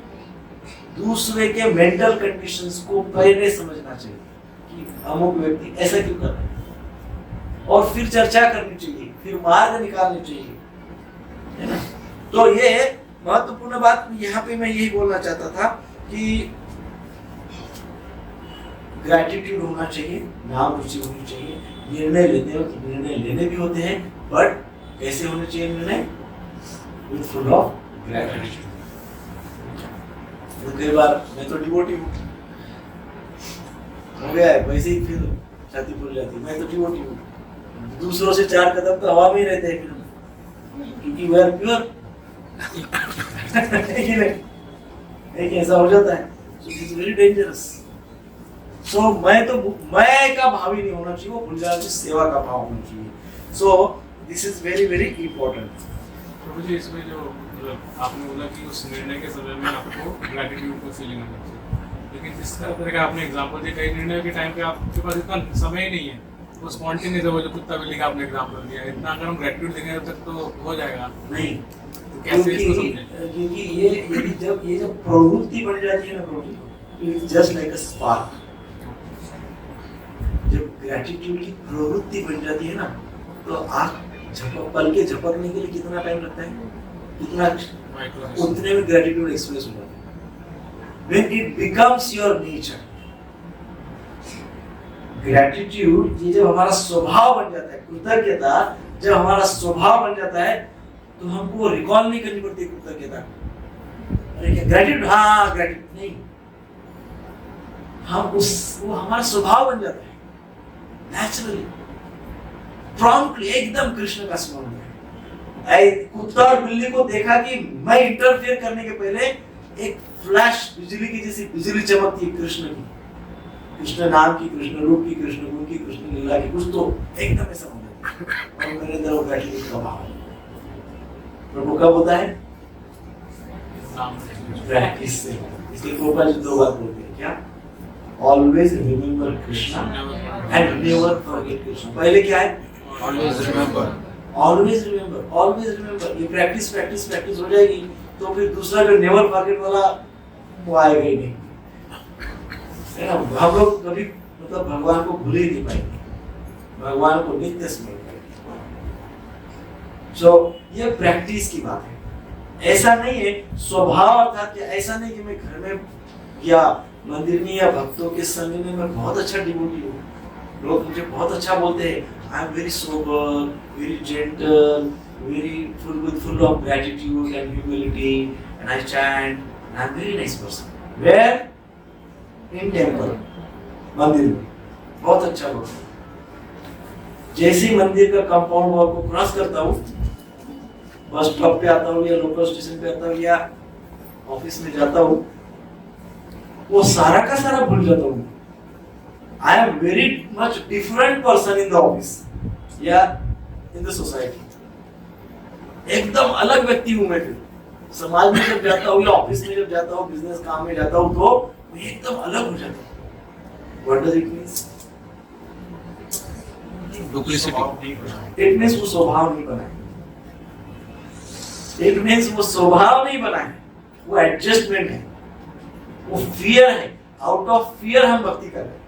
दूसरे के मेंटल कंडीशंस को पहले समझना चाहिए कि अमुक व्यक्ति ऐसा क्यों कर रहा है, और फिर चर्चा करनी चाहिए, फिर मार्ग निकालनी चाहिए, है ना? तो ये महत्वपूर्ण बात यहाँ पे मैं यही बोलना चाहता था कि ग्रेटिट्यूड होना चाहिए, नाम रुचि होनी चाहिए, निर्णय लेते हो तो निर्णय लेने भी होते हैं, बट कैसे होने चाहिए निर्णय? With full of gratitude. तो कई बार मैं तो डिवोटी हूँ, हो गया है वैसे ही, फिर छाती फूल जाती है, मैं तो डिवोटी हूँ, दूसरों से 4 कदम तो हवा में ही रहते हैं फिर, क्योंकि वी आर प्योर। ऐसा हो जाता है, so it is very dangerous. So मैं का भाव ही नहीं होना चाहिए, वो भूल जाती, सेवा का भाव होना चाहिए। So this is very very important. प्रभु जी, इसमें जो आपने बोला कि उस निर्णय के समय में आपको ग्रेटिट्यूड को फीलिंग आना चाहिए, लेकिन जिस तरह का आपने एग्जांपल दिया, कई निर्णय के टाइम पे आपके पास इतना समय ही नहीं है, वो स्पॉन्टेनियस है, वो जो कुत्ता बिल्ली का आपने एग्जांपल दिया, इतना अगर हम ग्रेटिट्यूड देंगे तब तक तो हो जाएगा नहीं, तो कैसे इसको समझें? क्योंकि ये जब प्रवृत्ति बन जाती है ना प्रभु जी, it's just like a spark. जब ग्रेटिट्यूड की प्रवृत्ति बन जाती है ना, तो आँख पल के झपकने के लिए कितना टाइम लगता है, कितना उतने में ग्रेटिट्यूड एक्सप्रेस हो जाता है। When it becomes your nature, gratitude ये जब हमारा स्वभाव बन जाता है, कृतज्ञता जब हमारा स्वभाव बन जाता है, तो हमको रिकॉल नहीं करनी पड़ती कृतज्ञता। अरे क्या ग्रेटिट्यूड, हाँ ग्रेटिट्यूड नहीं, हम वो हमारा स्वभाव बन जाता है नेचुरली, प्रॉम्प्टली, एकदम कृष्ण का स्मरण है। कुत्ता और बिल्ली को देखा कि मैं इंटरफेयर करने के पहले एक फ्लैश, बिजली की जैसी बिजली चमकती है कृष्ण की, कृष्ण नाम की, कृष्ण रूप की, कृष्ण गुण की, कृष्ण लीला की, कुछ तो एकदम ऐसा हो जाता है और मेरे अंदर वो ग्रेटिट्यूड का भाव है। प्रभु कब होता है? प्रैक्टिस से। इसलिए गोपाल जी दो बात बोलते हैं, क्या? Always remember Krishna and never forget Krishna. पहले क्या है? Always remember, always remember, always remember. ये प्रैक्टिस प्रैक्टिस प्रैक्टिस हो जाएगी तो फिर दूसरा जो नेवर फॉरगेट वाला वो आएगा ही नहीं, है ना। हम लोग कभी मतलब भगवान को भूल ही नहीं पाएंगे, भगवान को नित्य स्मरण करेंगे। सो ये प्रैक्टिस की बात है, ऐसा नहीं है स्वभाव, अर्थात ऐसा नहीं कि मैं घर में या मंदिर में या भक्तों के संग में मैं बहुत अच्छा डिवोटी हूँ, लोग मुझे बहुत अच्छा बोलते हैं, I am very sober, very gentle, very full of gratitude and humility, and I chant, and I'm very nice person. Where? In temple, मंदिर में बहुत अच्छा बोलता हूँ। जैसे ही मंदिर का कंपाउंड वॉल को क्रॉस करता हूँ, बस स्टॉप पे आता हूँ या लोकल स्टेशन पे आता हूँ या ऑफिस में जाता हूँ, वो सारा का सारा भूल जाता हूँ। I am very much different person in the office या in the society। एकदम अलग व्यक्ति हूं मैं। फिर समाज में जब जाता हूँ या ऑफिस में जब जाता हूँ, बिजनेस काम में जाता हूँ, तो मैं एकदम अलग हो जाता हूँ। What does it mean? Duplicity. It means वो स्वभाव नहीं बना है। It means वो स्वभाव नहीं बना है, वो एडजस्टमेंट है, वो फियर है। आउट ऑफ फियर हम भक्ति कर रहे हैं,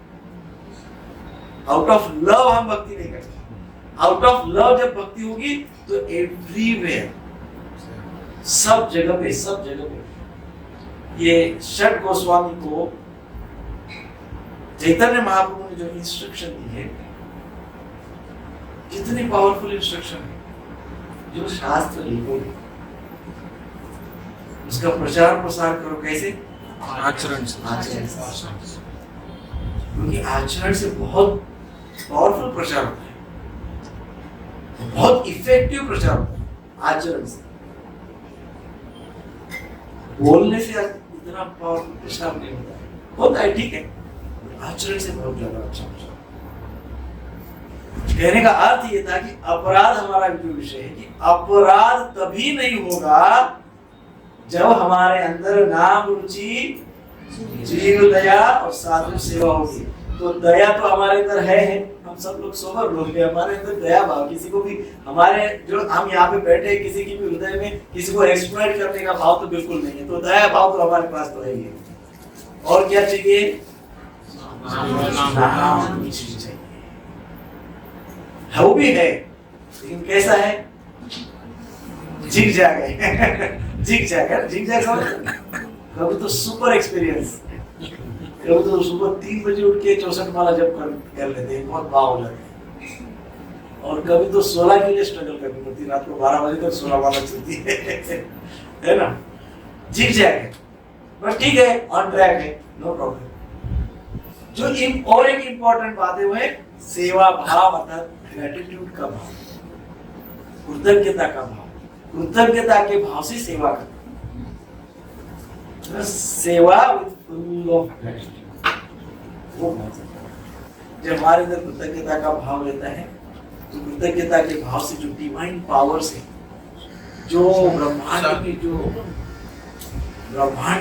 आउट ऑफ लव हम भक्ति नहीं करते। आउट ऑफ लव जब भक्ति होगी तो एवरीवेयर, सब जगह पे, सब जगह पे। ये षट गोस्वामी को चैतन्य महाप्रभु ने जो इंस्ट्रक्शन दी है, कितनी पावरफुल इंस्ट्रक्शन है। जो शास्त्र लिखो उसका प्रचार प्रसार करो, कैसे? आचरण से। आचरण से, क्योंकि आचरण से बहुत पावरफुल प्रचार होता है, बहुत इफेक्टिव प्रचार होता है आचरण से। बोलने से इतना पावरफुल प्रचार नहीं होता है, होता है ठीक है, आचरण से बहुत ज्यादा अच्छा प्रचार। कहने का अर्थ ये था कि अपराध हमारा जो विषय है कि अपराध तभी नहीं होगा जब हमारे अंदर नाम रुचि, जीव दया और साधु सेवा होगी। तो दया तो हमारे अंदर है, हम सब लोग सोबर लोग हैं, हमारे अंदर दया भाव, किसी को भी हमारे जो हम यहाँ पे बैठे किसी की भी हृदय में किसी को एक्सप्लॉइट करने का भाव तो बिल्कुल नहीं है। तो दया भाव तो हमारे पास तो है ही। और क्या चाहिए? नाम रुचि चाहिए, वो भी है, लेकिन कैसा है? जिग जाग है। जिग जाग है, जिग जाग कभी तो सुपर एक्सपीरियंस, कभी तो सुबह 3 बजे उठ के 64 माला जब कर लेते हैं, बहुत भाव हो जाते हैं। और कभी तो 16 के लिए स्ट्रगल करनी पड़ती है, रात को 12 बजे तक 16 माला चलती है ना। जिग जाग है, बस ठीक है, ऑन ट्रैक है, नो प्रॉब्लम। जो और एक इम्पोर्टेंट बात है वो है सेवा भाव, अर्थात ग्रेटिट्यूड का भाव, कृतज्ञता का भाव। कृतज्ञता के भाव से सेवा करना, सेवा विद फुल ऑफ ग्रेटिट्यूड, वो जब हमारे अंदर कृतज्ञता का भाव रहता है तो कृतज्ञता के भाव से जो डिवाइन पावर्स है, जो ब्रह्मांड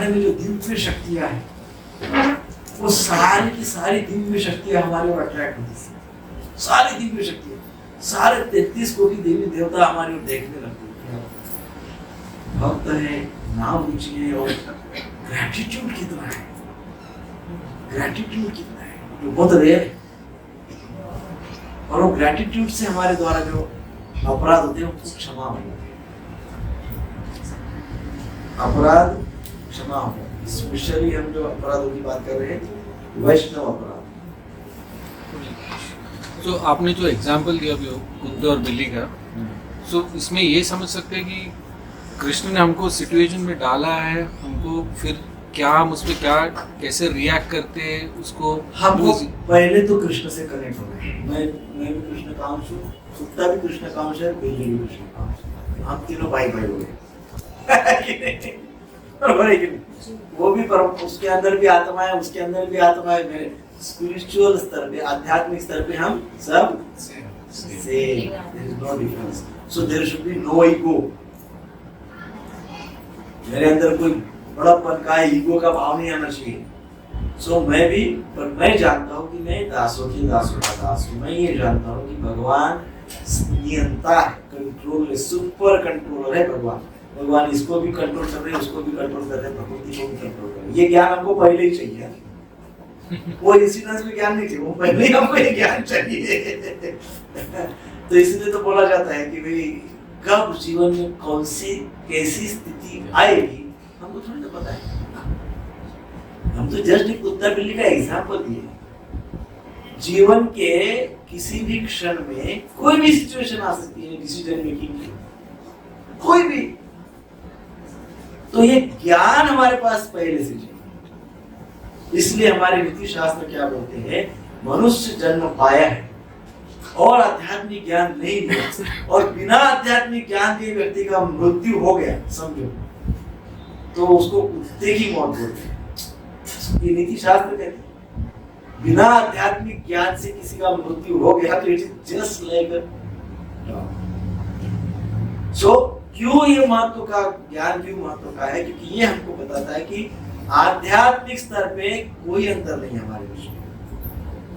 में जो दिव्य शक्तियां हैं, वो सारी की सारी दिव्य शक्तियां हमारे ओर अट्रैक्ट होती है। सारी दिव्य शक्तियां, सारे 33 कोटि देवी देवता हमारी ओर देखने लगते हैं। भक्त है, नाम रुचि है और ग्रेटिट्यूड कितना है। ग्रैटिट्यूड कितना है, जो बहुत रेयर है। और वो ग्रैटिट्यूड से हमारे द्वारा जो अपराध होते हैं वो क्षमा हो जाते हैं, अपराध क्षमा हो जाते हैं। स्पेशली हम जो अपराधों की बात कर रहे हैं, वैष्णव अपराध। तो आपने जो एग्जाम्पल दिया अभी कुत्ते और बिल्ली का, सो इसमें ये समझ सकते हैं कि कृष्ण ने हमको सिचुएशन में डाला है, हमको फिर क्या हम उसमें क्या कैसे रिएक्ट करते हैं उसको हमको पहले तो कृष्ण से कनेक्ट होना है। मैं भी कृष्ण का अंश हूँ, कुत्ता भी कृष्ण का अंश है, बिल्ली भी कृष्ण का अंश है। हम तीनों भाई भाई हो गए। बराबर है कि नहीं? वो भी परम, उसके अंदर भी आत्मा है, उसके अंदर भी आत्मा है। मेरे स्पिरिचुअल स्तर पे, आध्यात्मिक स्तर पे हम सब same, there is no difference. So there should be no ego. मेरे अंदर कोई बड़ापन का, ईगो का भाव नहीं आना चाहिए। सो मैं भी, पर मैं जानता हूँ कि मैं दासों की दासों का दास हूँ। मैं ये जानता हूँ कि भगवान नियंता है, कंट्रोल है, सुपर कंट्रोलर है भगवान। भगवान इसको भी कंट्रोल कर रहे हैं, उसको भी कंट्रोल कर रहे हैं, प्रकृति को भी कंट्रोल कर रहे हैं। ये ज्ञान हमको पहले ही चाहिए। वो इंसिडेंस में ज्ञान नहीं चाहिए, वो पहले ही हमको ये ज्ञान चाहिए। तो इसलिए तो बोला जाता है कि भाई कब जीवन में कौन सी कैसी स्थिति आएगी हमको थोड़ी ना पता है। हम तो जस्ट एक कुत्ता बिल्ली का एग्जाम्पल दिए। जीवन के किसी भी क्षण में कोई भी सिचुएशन आ सकती है डिसीजन मेकिंग की, कोई भी। तो ये ज्ञान हमारे पास पहले से चाहिए। इसलिए हमारे नीति शास्त्र क्या बोलते हैं, मनुष्य जन्म पाया है और आध्यात्मिक ज्ञान नहीं दिया, और बिना आध्यात्मिक ज्ञान दिए व्यक्ति का मृत्यु हो गया समझो, तो उसको कुत्ते की मौत बोलते हैं। ये नीति शास्त्र कहते हैं बिना आध्यात्मिक ज्ञान से किसी का मृत्यु हो गया तो इट इज जस्ट लाइक। सो क्यों ये महत्व का ज्ञान क्यों महत्व का है, क्योंकि ये हमको बताता है कि आध्यात्मिक स्तर पे कोई अंतर नहीं है हमारे विषय में।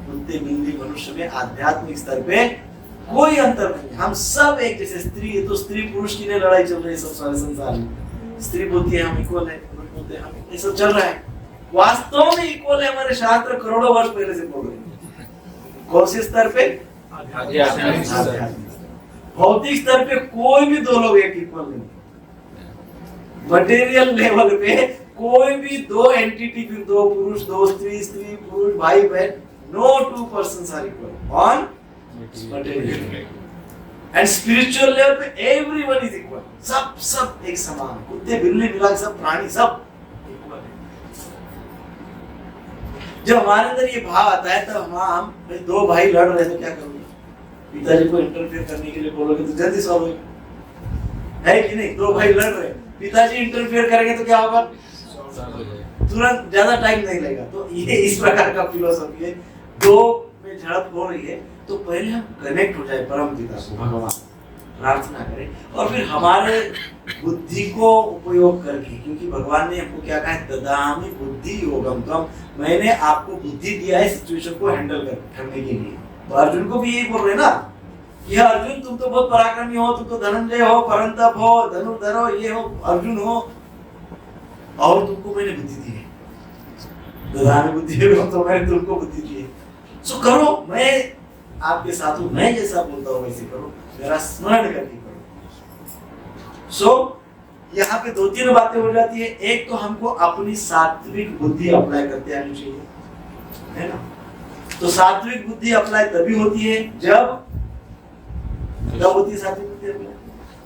कुत्ते बिल्ली मनुष्य में आध्यात्मिक स्तर पे कोई अंतर नहीं है। हम सब एक जैसे। स्त्री, ये तो स्त्री पुरुष की लड़ाई चल रही है सब सारे संसार में। स्त्री बोलती है हम इक्वल है, पुरुष बोलते हैं हम, ये सब चल रहा है। वास्तव में इक्वल है हमारे शास्त्र करोड़ों वर्ष पहले से बोल रहे हैं। कौन से स्तर पे? आध्यात्मिक। भौतिक स्तर पे कोई भी दो लोग एक इक्वल नहीं। मटेरियल लेवल पे कोई भी दो एंटिटी, फिर दो पुरुष दो स्त्री, स्त्री पुरुष भाई बहन, no two persons are equal on material. And spiritual level पे एवरीवन इज इक्वल। सब एक समान। कुत्ते बिल्ली मिला सब प्राणी सब इक्वल है। जब हमारे अंदर ये भाव आता है तब हम दो भाई लड़ रहे तो क्या करोगे? पिताजी को इंटरफेयर करने के लिए बोलोगे तो जल्दी सॉल्व होगा, है कि नहीं? दो भाई लड़ रहे, पिताजी इंटरफेयर करेंगे तो क्या होगा? तुरंत, ज्यादा टाइम नहीं लगेगा। तो ये इस प्रकार का फिलोसफी है। दो में झड़प हो रही है तो पहले हम कनेक्ट हो जाए परम पिता को, भगवान, प्रार्थना करें, और फिर हमारे बुद्धि को उपयोग करके, क्योंकि भगवान ने हमको क्या कहा है, ददामि बुद्धि योगम तम, मैंने आपको बुद्धि दिया है सिचुएशन को हैंडल करने के लिए। तो अर्जुन को भी यही बोल रहे ना कि अर्जुन तुम तो बहुत पराक्रमी हो, तुम तो धनंजय हो, परंतप हो, धनुर्धर हो, ये हो, अर्जुन हो, और तुमको मैंने बुद्धि दी है। ददामि बुद्धि योगम, तो मैंने तुमको बुद्धि दी है। सो करो, मैं आपके साथ हूं, मैं जैसा बोलता हूं वैसे करो, मेरा स्मरण करके करो। सो यहाँ पे दो तीन बातें हो जाती है। एक तो हमको अपनी सात्विक बुद्धि अप्लाई करते आनी चाहिए, है ना? तो सात्विक बुद्धि अप्लाई तभी होती है जब होती है सात्विक बुद्धि अप्लाई।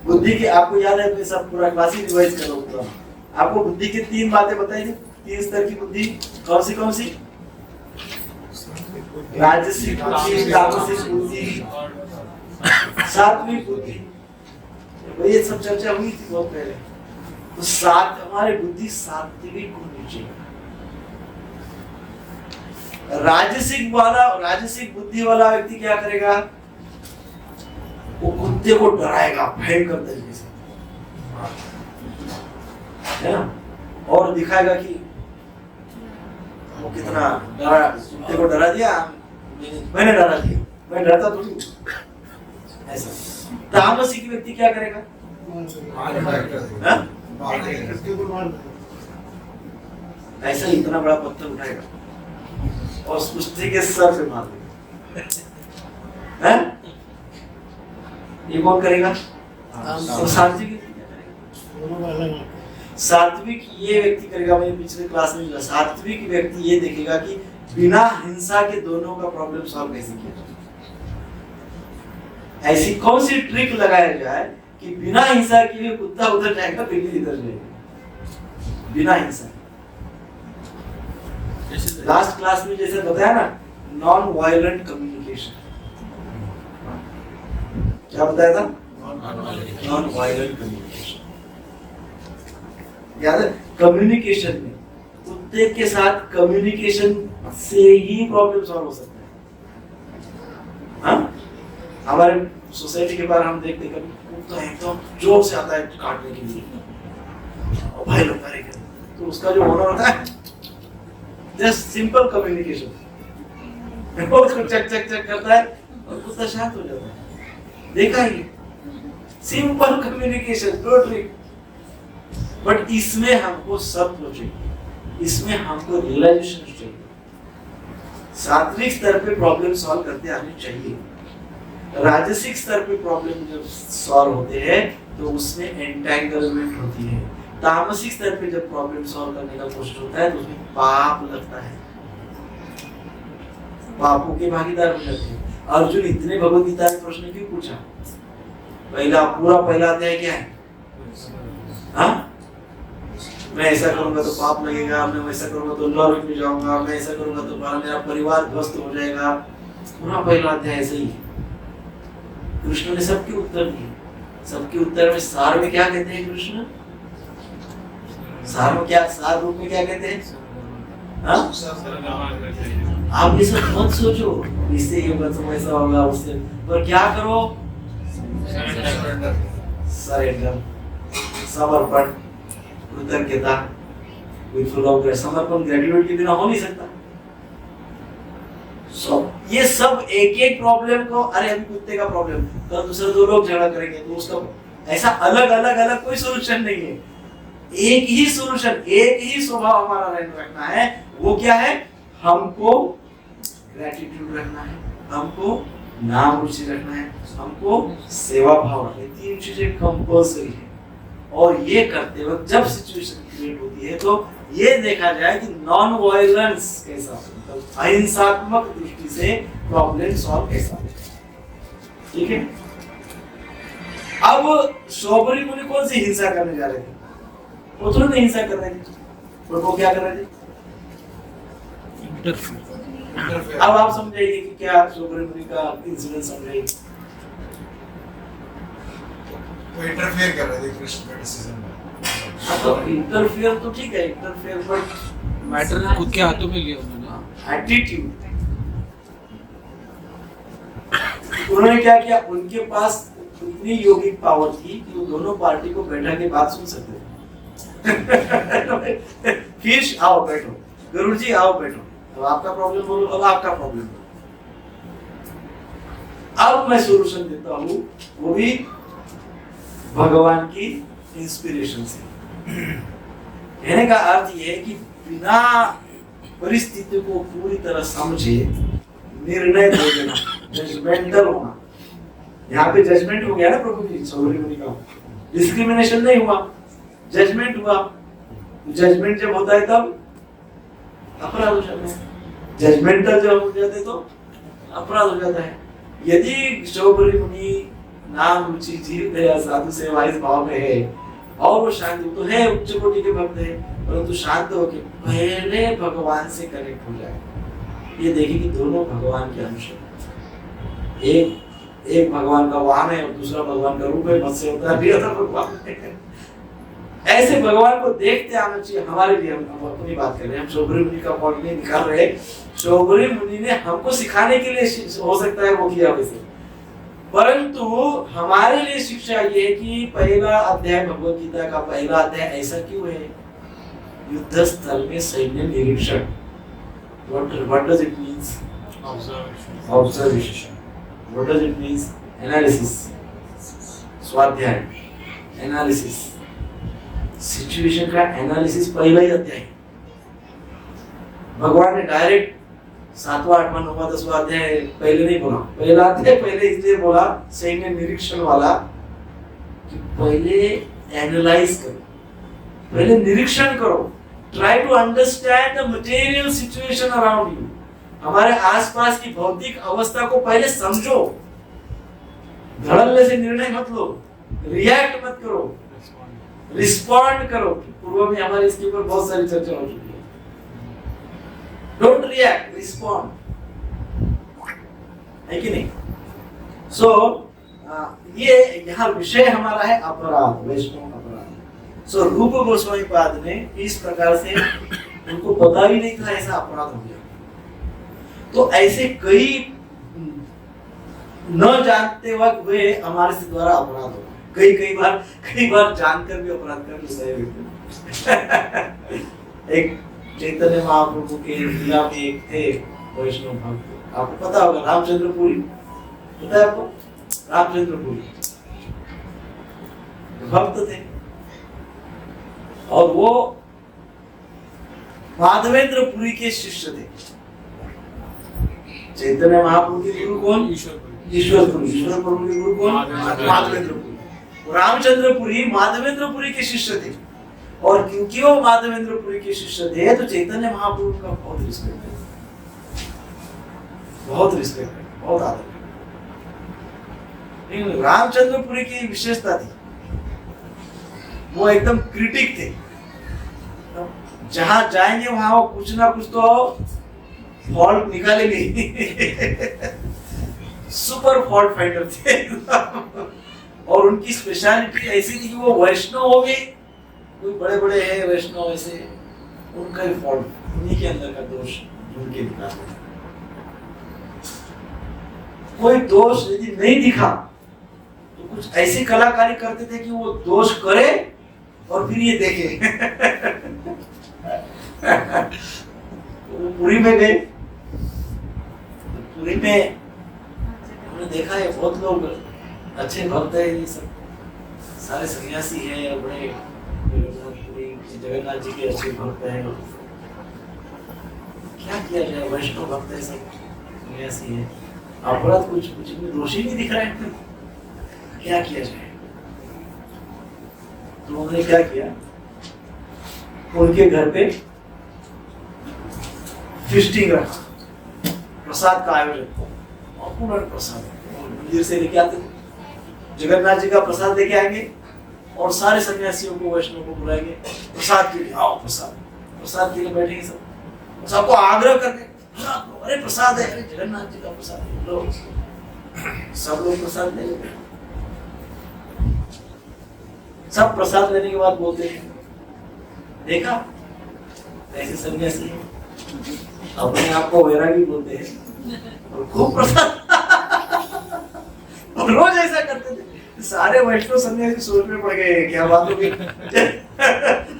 बुद्धि की आपको याद है तो सब पूरा क्लास ही रिवाइज करो पूरा। आपको बुद्धि की तीन बातें बताई थी, तीन स्तर की बुद्धि। कौन सी? राजसिक बुद्धि, तामसिक बुद्धि, सात्विक बुद्धि। ये सब चर्चा हुई थी बहुत पहले। तो हमारी बुद्धि सात्विक होनी चाहिए। राजसिक बुद्धि वाला व्यक्ति क्या करेगा? वो कुत्ते को डराएगा भयंकर तरीके से, है ना? और दिखाएगा कि वो कितना डरा, कुत्ते को डरा दिया, मैंने डरा दिया, मैं डरता थोड़ी। ऐसा तामसिक व्यक्ति क्या करेगा? ऐसा इतना बड़ा पत्थर उठाएगा और कुश्ती के सर पे मार देगा। हैं? ये कौन करेगा? तो सात्विक सात्विक ये व्यक्ति करेगा। मैंने पिछले क्लास में बोला सात्विक व्यक्ति ये देखेगा कि बिना हिंसा के दोनों का प्रॉब्लम सॉल्व कैसे किया जाए। ऐसी कौन सी ट्रिक लगाया जाए कि बिना हिंसा के कुत्ता उधर जाएगा, बिल्ली इधर जाएगी, बिना हिंसा। लास्ट क्लास में जैसे बताया ना, नॉन वायलेंट कम्युनिकेशन। क्या बताया था? Non violent communication. याद है? कम्युनिकेशन में कुत्ते के साथ कम्युनिकेशन से ही प्रॉब्लम सॉल्व हो सकता है। हाँ? हमारे सोसाइटी के बाहर हम देखते कभी कुत्ता एकदम जोर से आता है काटने के लिए, और भाई लोग करेंगे तो उसका जो ओनर होता है जस्ट सिंपल कम्युनिकेशन, वो उसको चक चक चक करता है और कुत्ता शांत हो जाता है। देखा है? Simple communication, no trick. But इसमें हमको सत्व चाहिए, इसमें हमको रियलाइजेशन चाहिए। सात्विक स्तर पे प्रॉब्लम सॉल्व करते आने चाहिए। राजसिक स्तर पे प्रॉब्लम जब सॉल्व होते हैं तो उसमें एंटेंगलमेंट होती है। तामसिक स्तर पे जब प्रॉब्लम सॉल्व करने का कोशिश होता है तो उसमें पाप लगता है, पापों के भागीदार हो जाते हैं। अर्जुन इतने भगवद गीता में प्रश्न क्यों पूछा? पूरा अध्याय क्या है? हाँ? मैं ऐसा करूंगा तो पाप लगेगा, मैं वैसा करूंगा तो नरक में जाऊंगा, मैं ऐसा करूंगा तो मेरा परिवार ध्वस्त हो जाएगा। पूरा पहला अध्याय ऐसे ही है। कृष्ण ने सबके उत्तर दिए। सबके उत्तर में सार में क्या कहते हैं कृष्ण? सार में क्या, सार रूप में क्या कहते हैं? हाँ? आप ये सब मत सोचो, इससे ये मत वैसा होगा उससे, पर क्या करो? सरेंडर, समर्पण, कृतज्ञता, समर्पण ग्रेजुएट के बिना हो नहीं सकता। ये सब एक एक प्रॉब्लम को, अरे अभी कुत्ते का प्रॉब्लम, कल दूसरे दो लोग झगड़ा करेंगे तो उसका ऐसा अलग अलग अलग कोई सोल्यूशन नहीं है। एक ही सोल्यूशन, एक ही स्वभाव हमारा रखना है। वो क्या है? हमको ग्रेटिट्यूड रखना है, हमको नाम रुचि रखना है, हमको सेवा भाव रखना है। तीन चीजें कंपल्सरी है। और ये करते वक्त जब सिचुएशन क्रिएट होती है तो ये देखा जाए कि नॉन वायलेंस कैसा, अहिंसात्मक दृष्टि से प्रॉब्लम सॉल्व कैसा। ठीक है? अब शौबरी मुनि कौन सी हिंसा करने जा रहे थे? वो थोड़ी नहीं हिंसा कर रहे थे, और वो क्या कर रहे थे? अब आप समझाइए कि क्या शौबरी मुनि का इंसिडेंट समझाइए। वो इंटरफेयर कर रहे थे कृष्ण के डिसीजन में। तो इंटरफेयर तो ठीक है, इंटरफेयर, बट मैटर खुद के हाथों में लिया उन्होंने। एटीट्यूड। उन्होंने क्या किया? उनके पास इतनी योगिक पावर थी कि वो दोनों पार्टी को बैठा के बात सुन सकते थे। फिश आओ बैठो, गरुड़ जी आओ बैठो, अब आपका प्रॉब्लम बोलो, अब आपका प्रॉब्लम बोलो, अब मैं सॉल्यूशन देता हूँ, वो भी भगवान की इंस्पिरेशन से। कहने का अर्थ ये है कि बिना परिस्थिति को पूरी तरह समझे निर्णय दे देना, जजमेंटल होना। यहाँ पे जजमेंट हो गया ना प्रभु जी, शौबरी मुनि का डिस्क्रिमिनेशन नहीं हुआ, जजमेंट हुआ। जजमेंट जब होता है तब अपराध हो जाता है, जजमेंटल जब हो जाते तो अपराध हो जाता है। यदि शौबरी मुनि नाम रुचि जीव दया साधु सेवा इस भाव में है और वो शांत तो है, उच्च कोटि के भक्त है, परंतु शांत होके पहले भगवान से कनेक्ट हो जाए, ये देखिए कि दोनों भगवान के अंश हैं। एक भगवान का वाहन है और दूसरा भगवान का रूप है, मत्स्य होता है, भगवान है। ऐसे भगवान को देखते आना चाहिए। हमारे लिए हम अपनी बात कर रहे हैं, हम शौबरी मुनि का पॉइंट नहीं निकाल रहे। शौबरी मुनि ने हमको सिखाने के लिए हो सकता है वो किया वैसे, परंतु हमारे लिए शिक्षा ये है कि पहला अध्याय भगवद गीता का पहला अध्याय ऐसा क्यों है? युद्ध स्थल में सैन्य निरीक्षण। What does it mean? Observation. What does it mean? Analysis. स्वाध्याय, एनालिसिस, सिचुएशन का एनालिसिस पहला ही अध्याय। भगवान ने डायरेक्ट 7वां 8वां 9वां 10वां अध्याय पहले नहीं बोला, पहला अध्याय पहले इसलिए बोला सही में निरीक्षण वाला कि पहले एनालाइज करो, पहले निरीक्षण करो, try to understand the material situation around you, हमारे आसपास की भौतिक अवस्था को पहले समझो, धड़ल्ले से निर्णय मत लो, रिएक्ट मत करो, रिस्पॉन्ड करो। पूर्व में हमारे इसके ऊपर बहुत सारी चर्चा हो चुकी है। डोंट रिएक्ट, रिस्पॉन्ड, है कि नहीं? सो ये यहाँ विषय हमारा है अपराध, वैष्णव अपराध। सो रूप गोस्वामी पाद ने इस प्रकार से, उनको पता ही नहीं था ऐसा अपराध हो गया, तो ऐसे कई न जानते वक्त वे हमारे से द्वारा अपराध हो, कई बार जानकर भी अपराध कर लेते हैं। एक चैतन्य महाप्रभु के लीला में एक थे वैष्णव भक्त, आपको पता होगा, रामचंद्रपुरी, पता है आपको? रामचंद्रपुरी भक्त थे और वो माधवेंद्रपुरी के शिष्य थे। चैतन्य महाप्रभु के गुरु कौन? ईश्वरपुरी प्रभु के गुरु कौन? माधवेंद्रपुरी। रामचंद्रपुरी माधवेंद्रपुरी के शिष्य थे, और क्योंकि वो माधवेंद्रपुरी के शिष्य थे तो चैतन्य महाप्रभु का बहुत रिस्पेक्ट है, बहुत रिस्पेक्ट है, बहुत आदर है। रामचंद्रपुरी की विशेषता थी, वो एकदम क्रिटिक थे, जहां जाएंगे वहां वो कुछ ना कुछ तो फॉल्ट निकालेंगे। सुपर फॉल्ट फाइंडर थे। और उनकी स्पेशलिटी ऐसी थी कि वो वैष्णव हो गए, कोई बड़े बड़े हैं वैष्णव ऐसे, उनका ही फॉल्ट, उन्हीं के अंदर का दोष ढूंढ के निकालते। कोई दोष यदि नहीं दिखा तो कुछ ऐसी कलाकारी करते थे कि वो दोष करे और फिर ये देखे। वो पुरी में गए, पुरी में हमने देखा है बहुत लोग अच्छे भक्त है, ये सब सारे सन्यासी हैं, बड़े जगन्नाथ जी के अच्छे भक्त हैं। क्या किया जाए, वैष्णव भक्त है, सब सन्यासी है, अपराध कुछ में दोषी नहीं दिख रहा है, क्या किया जाए? तो उन्होंने क्या किया, उनके घर पे फिस्टिंग रखा, प्रसाद का आयोजन, और पूर्ण प्रसाद मंदिर से लेके आते थे, जगन्नाथ जी का प्रसाद लेके आएंगे और सारे सन्यासियों को, वैष्णव को बुलाएंगे, प्रसाद के लिए आओ, प्रसाद के लिए बैठेंगे सब, सबको आग्रह करके, अरे प्रसाद है, अरे जगन्नाथ जी का प्रसाद है, लो, सब लोग प्रसाद ले लेते। सब प्रसाद लेने के बाद बोलते हैं, देखा ऐसे सन्यासी है, अपने आप को वैरागी बोलते हैं और खूब प्रसाद। और रोज ऐसा करते थे, सारे वैष्णव सन्यासी सोच में पड़ गए, क्या बात हो गई।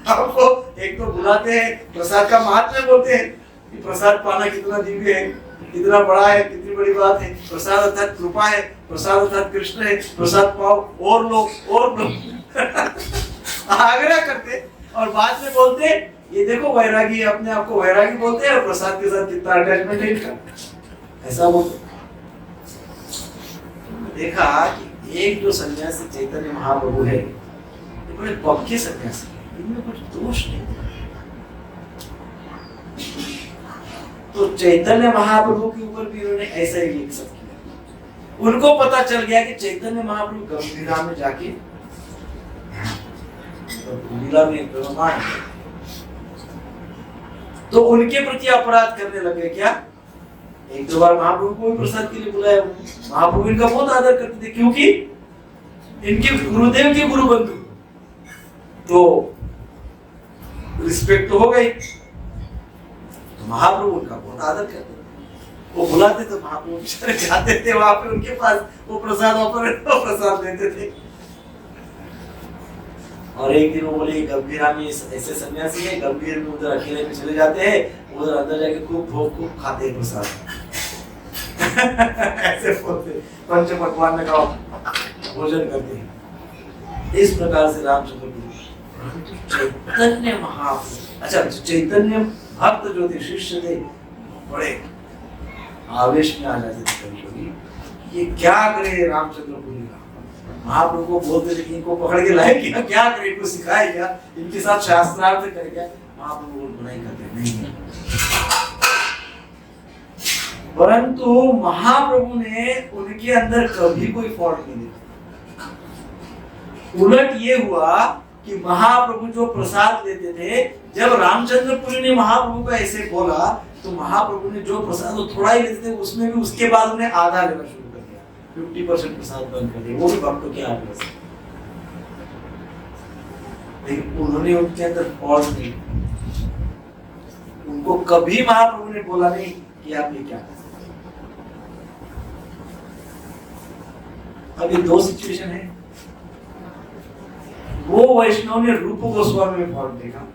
हमको एक तो बुलाते हैं, प्रसाद का महात्म्य बोलते हैं कि प्रसाद पाना कितना दिव्य है, कितना बड़ा है, कितनी बड़ी बात है, प्रसाद अर्थात कृपा है, प्रसाद अर्थात कृष्ण है, प्रसाद पाओ और लो। आग्रह करते और बाद में बोलते ये देखो वैरागी, अपने आप को वैरागी बोलते हैं और प्रसाद के साथ कितना अटैचमेंट है इनका, ऐसा बोलते। देखा कि एक जो सन्यासी चैतन्य महाप्रभु है, ये बड़े पक्के सन्यासी है, इनमें कुछ दोष नहीं। तो चैतन्य महाप्रभु के ऊपर भी उन्होंने ऐसा ही एक सब किया। उनको पता चल गया कि चैतन्य महाप्रभु गंभीरा में जाके लीला में प्रमाण, तो उनके प्रति अपराध करने लगे। क्या एक दो बार महाप्रभु को भी प्रसाद के लिए बुलाया, महाप्रभु इनका बहुत आदर करते थे क्योंकि इनके गुरुदेव के गुरु बंधु, तो रिस्पेक्ट तो हो गई। तो महाप्रभु उनका बहुत आदर करते थे, वो बुलाते तो महाप्रभु बेचारे जाते थे वहां पे उनके पास, वो प्रसाद ऑफर प्रसाद देते थे। और एक दिन वो बोले गंभीरा में ऐसे सन्यासी है, गंभीर में उधर अकेले में चले जाते हैं, उधर अंदर जाके खूब भोग खूब खाते हैं प्रसाद। ऐसे बोलते पंच पकवान में खाओ, भोजन करते हैं। इस प्रकार से रामचंद्र चैतन्य महाप्रभु, अच्छा चैतन्य भक्त जो थे, शिष्य थे, बड़े आवेश में आ जाते थे कभी कभी, ये क्या करे रामचंद्रपुरी का। महाप्रभु को बोलते थे कि इनको पकड़ के लाए क्या, क्या करे, इनको सिखाए क्या, इनके साथ शास्त्रार्थ करे क्या। महाप्रभु बोल नहीं करते, नहीं। परंतु महाप्रभु ने उनके अंदर कभी कोई फॉल्ट नहीं देखा। उलट ये हुआ कि महाप्रभु जो प्रसाद लेते थे, जब रामचंद्रपुरी ने महाप्रभु को ऐसे बोला तो महाप्रभु ने जो प्रसाद वो थोड़ा ही लेते थे, उसमें भी उसके बाद उन्हें आधा लेना शुरू कर दिया, 50% प्रसाद बंद कर दिया, वो भी भक्तों के आग्रह से। लेकिन उन्होंने उनके अंदर फॉल्ट नहीं, उनको कभी महाप्रभु ने बोला नहीं कि आप ये क्या कर। अभी दो सिचुएशन है, वो वैष्णव ने रूप गोस्वामी में फॉल्ट देखा,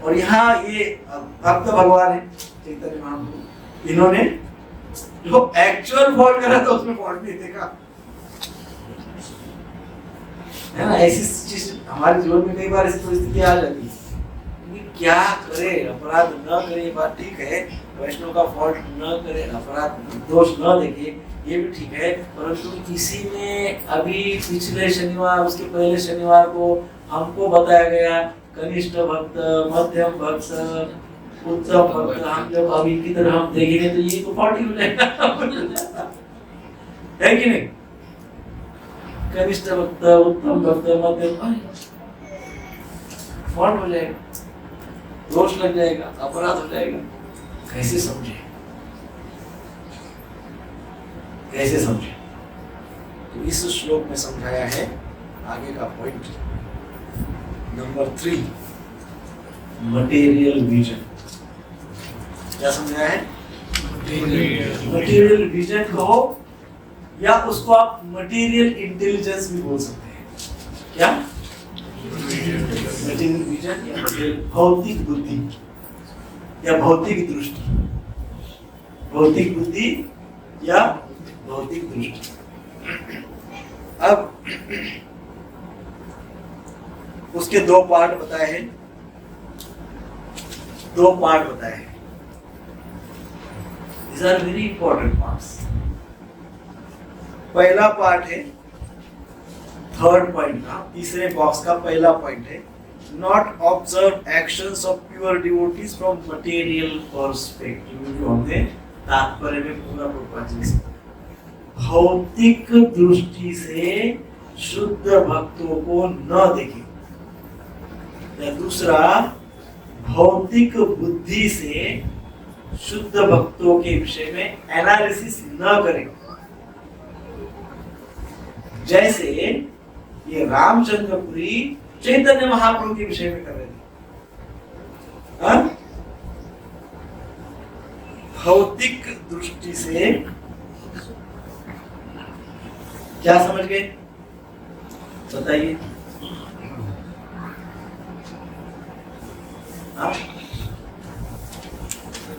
और यहाँ ये भक्त भगवान है चैतन्य महाप्रभु, इन्होंने जो एक्चुअल फॉल्ट करा था उसमें फॉल्ट नहीं देखा, है ना। ऐसी चीज हमारे जीवन में कई बार ऐसी परिस्थिति आ जाती है, क्या करे, अपराध न करे, बात ठीक है, वैष्णव का फॉल्ट न करे, अपराध दोष न देखे, ये भी ठीक है। परंतु इसी में अभी पिछले शनिवार, उसके पहले शनिवार को हमको बताया गया कनिष्ठ भक्त, मध्यम भक्त, उत्तम भक्त, हम जब अभी की तरह हम देखेंगे तो ये तो फॉल्ट ही हो जाएगा, है कि नहीं। कनिष्ठ भक्त, उत्तम भक्त, मध्यम, फॉल्ट हो जाएगा, दोष लग जाएगा, अपराध हो जाएगा। कैसे समझे, कैसे समझे। तो इस श्लोक में समझाया है आगे का पॉइंट नंबर 3, मटेरियल विजन। क्या समझाया है? मटेरियल विजन कहो, या उसको आप मटेरियल इंटेलिजेंस भी बोल सकते हैं। क्या? मटेरियल विजन या भौतिक बुद्धि या भौतिक दृष्टि, भौतिक बुद्धि या भौतिक दृष्टि। अब उसके दो पार्ट बताए हैं, दो पार्ट बताए हैं। These are very important parts. पहला पार्ट है, थर्ड पॉइंट का, तीसरे बॉक्स का पहला पॉइंट है, not observe actions of pure devotees from material perspective. जो हमने तात्पर्य में पूरा प्रोपाजी, भौतिक दृष्टि से शुद्ध भक्तों को न देखें, या दूसरा भौतिक बुद्धि से शुद्ध भक्तों के विषय में एनालिसिस न करें। जैसे ये रामचंद्रपुरी चैतन्य महाप्रभु के विषय में कर रहे थे, भौतिक दृष्टि से क्या समझ गए, बताइए।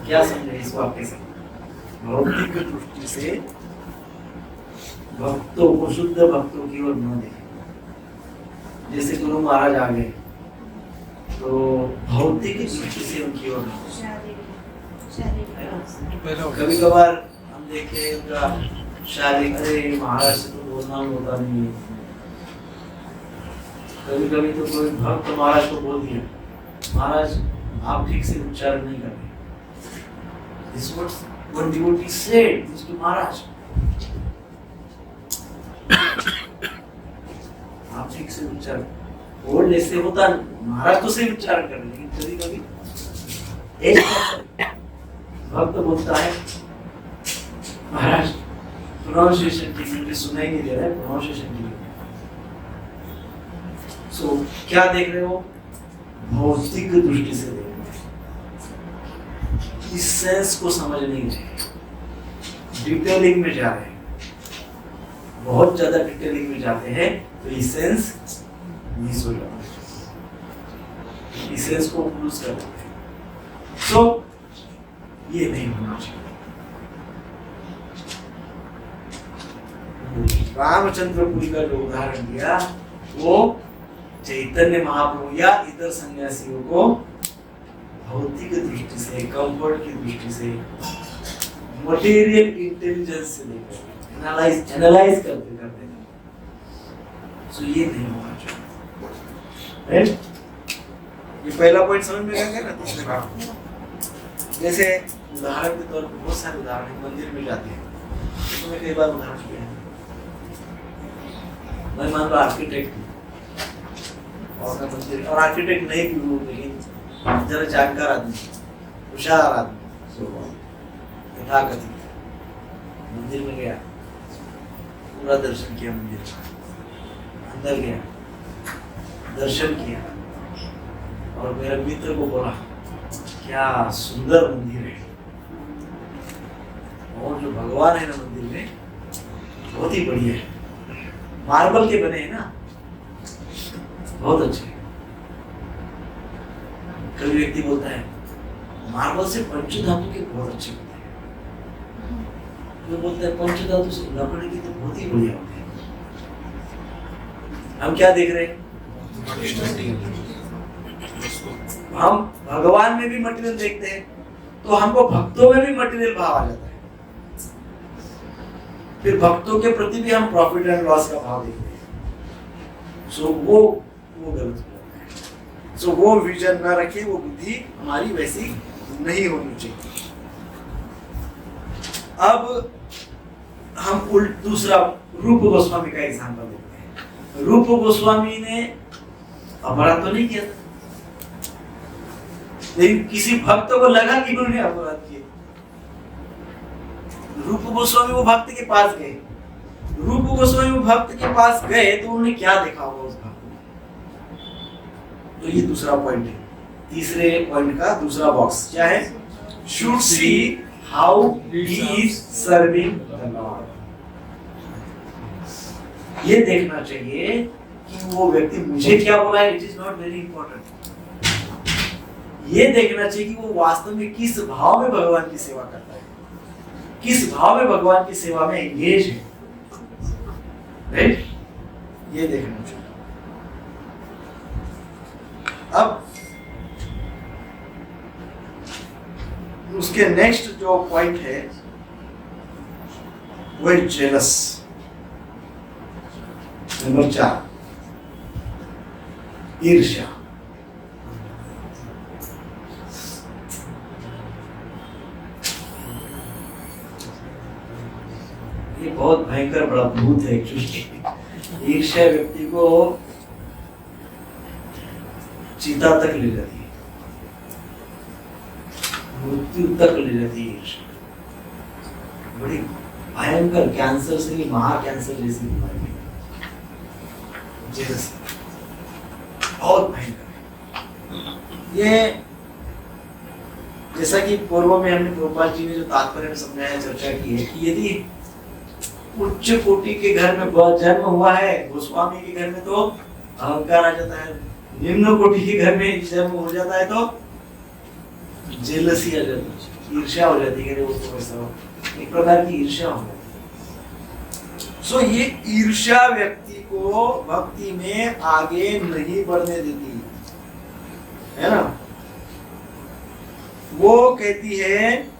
क्या समझे इस वाक्य से? भौतिक दृष्टि से भक्तों को, शुद्ध भक्तों की ओर न देखें। जैसे गुरु महाराज आ गए तो भौतिक दृष्टि से उनकी ओर न, कभी कभार हम देखे उनका शारीरिक, अरे महाराज से तो बोलना होता नहीं। कभी कभी तो कोई भक्त महाराज को बोल दिया, महाराज आप ठीक से उच्चारण नहीं कर रहे। This is what one devotee said this to Maharaj. आप ठीक से उच्चारण, बोल ऐसे होता, महाराज तो सही उच्चारण कर रहे, लेकिन कभी कभी एक भक्त बोलता है, महाराज प्रोनाउंसिएशन ठीक मुझे सुनाई नहीं दे रहा है, प्रोनाउंसिएशन ठीक। सो क्या देख रहे हो? भौतिक दृष्टि से देख रहे हो, इस सेंस को समझ नहीं रहे, डिटेलिंग में जा रहे हैं, बहुत ज्यादा डिटेलिंग में जाते हैं तो ये सेंस मिस हो जाता है, इस सेंस को लूज कर देते हैं। सो ये नहीं होना चाहिए। रामचंद्रपुरी का जो उदाहरण दिया वो चैतन्य महाप्रभु या इतर सन्यासियों को भौतिक दृष्टि से, कंफर्ट की दृष्टि से, मटेरियल इंटेलिजेंस से देखकर एनालाइज करते करते सो ये नहीं होना चाहिए। ये पहला पॉइंट समझ में आ गया ना। तीसरे बात जैसे उदाहरण के तौर पर बहुत सारे उदाहरण हैं, मंदिर में जाते हैं तो मैं कई बार उदाहरण दिया है। मैं मान लो आर्किटेक्ट हूँ और मैं मंदिर और आर्किटेक्ट नहीं भी हूँ लेकिन जरा जानकार आदमी, होशियार आदमी, यथाकथित मंदिर में गया, पूरा दर्शन किया, मंदिर अंदर गया, दर्शन किया और मेरे मित्र को बोला क्या सुंदर मंदिर है, और जो भगवान है ना मंदिर में बहुत ही बढ़िया है, मार्बल के बने हैं ना, बहुत अच्छे। कभी व्यक्ति बोलता है मार्बल से पंचधातु के बहुत अच्छे होते हैं, वो बोलता है पंचधातु से लकड़ी के तो बहुत ही बढ़िया होते हैं। हम क्या देख रहे हैं? हम भगवान में भी मटेरियल देखते हैं तो हमको भक्तों में भी मटेरियल भाव आ जाता है, फिर भक्तों के प्रति भी हम प्रॉफिट एंड लॉस का भाव देखते हैं। सो वो गलत होता है। सो वो विजन ना रखे, वो बुद्धि हमारी वैसी नहीं होनी चाहिए। अब हम दूसरा रूप गोस्वामी का एग्जांपल देखते हैं। रूप गोस्वामी ने अपराध तो नहीं किया था, लेकिन किसी भक्त को लगा कि उन्होंने अपराध किया। रूप गोस्वामी वो भक्त के पास गए, रूप गोस्वामी वो भक्त के पास गए तो उन्होंने क्या देखा होगा उस भक्त में? तो ये दूसरा पॉइंट है। तीसरे पॉइंट का दूसरा बॉक्स क्या है? Should see how he is serving the Lord. ये देखना चाहिए कि वो व्यक्ति मुझे क्या बोला है, it is not very important. ये देखना चाहिए कि वो वास्तव में किस भाव में भगवान की सेवा करता है, किस भाव में भगवान की सेवा में एंगेज है, राइट? ये देखना चाहिए। अब उसके नेक्स्ट जो पॉइंट है वो है जेलस। नंबर 4 ईर्ष्या। ये बहुत भयंकर बड़ा भूत है एक्चुअली। ईर्ष्या व्यक्ति को चिता तक ले जाती है, मृत्यु तक ले जाती है ईर्ष्या। बड़ी भयंकर कैंसर से भी महा कैंसर जैसी बीमारी है जेलसी, बहुत भयंकर है। ये जैसा कि पूर्व में हमने गोपाल जी ने जो तात्पर्य में समझाया, चर्चा की है कि यदि उच्च कोटि के घर में जन्म हुआ है, गोस्वामी के घर में तो अहंकार आ जाता है, निम्न कोटि के घर में जन्म हो जाता है तो जेलसी आ जाती है, ईर्ष्या हो जाती है, वो तो वैसा एक प्रकार की ईर्ष्या हो जाती है। सो ये ईर्ष्या व्यक्ति को भक्ति में आगे नहीं बढ़ने देती है ना। वो कहती है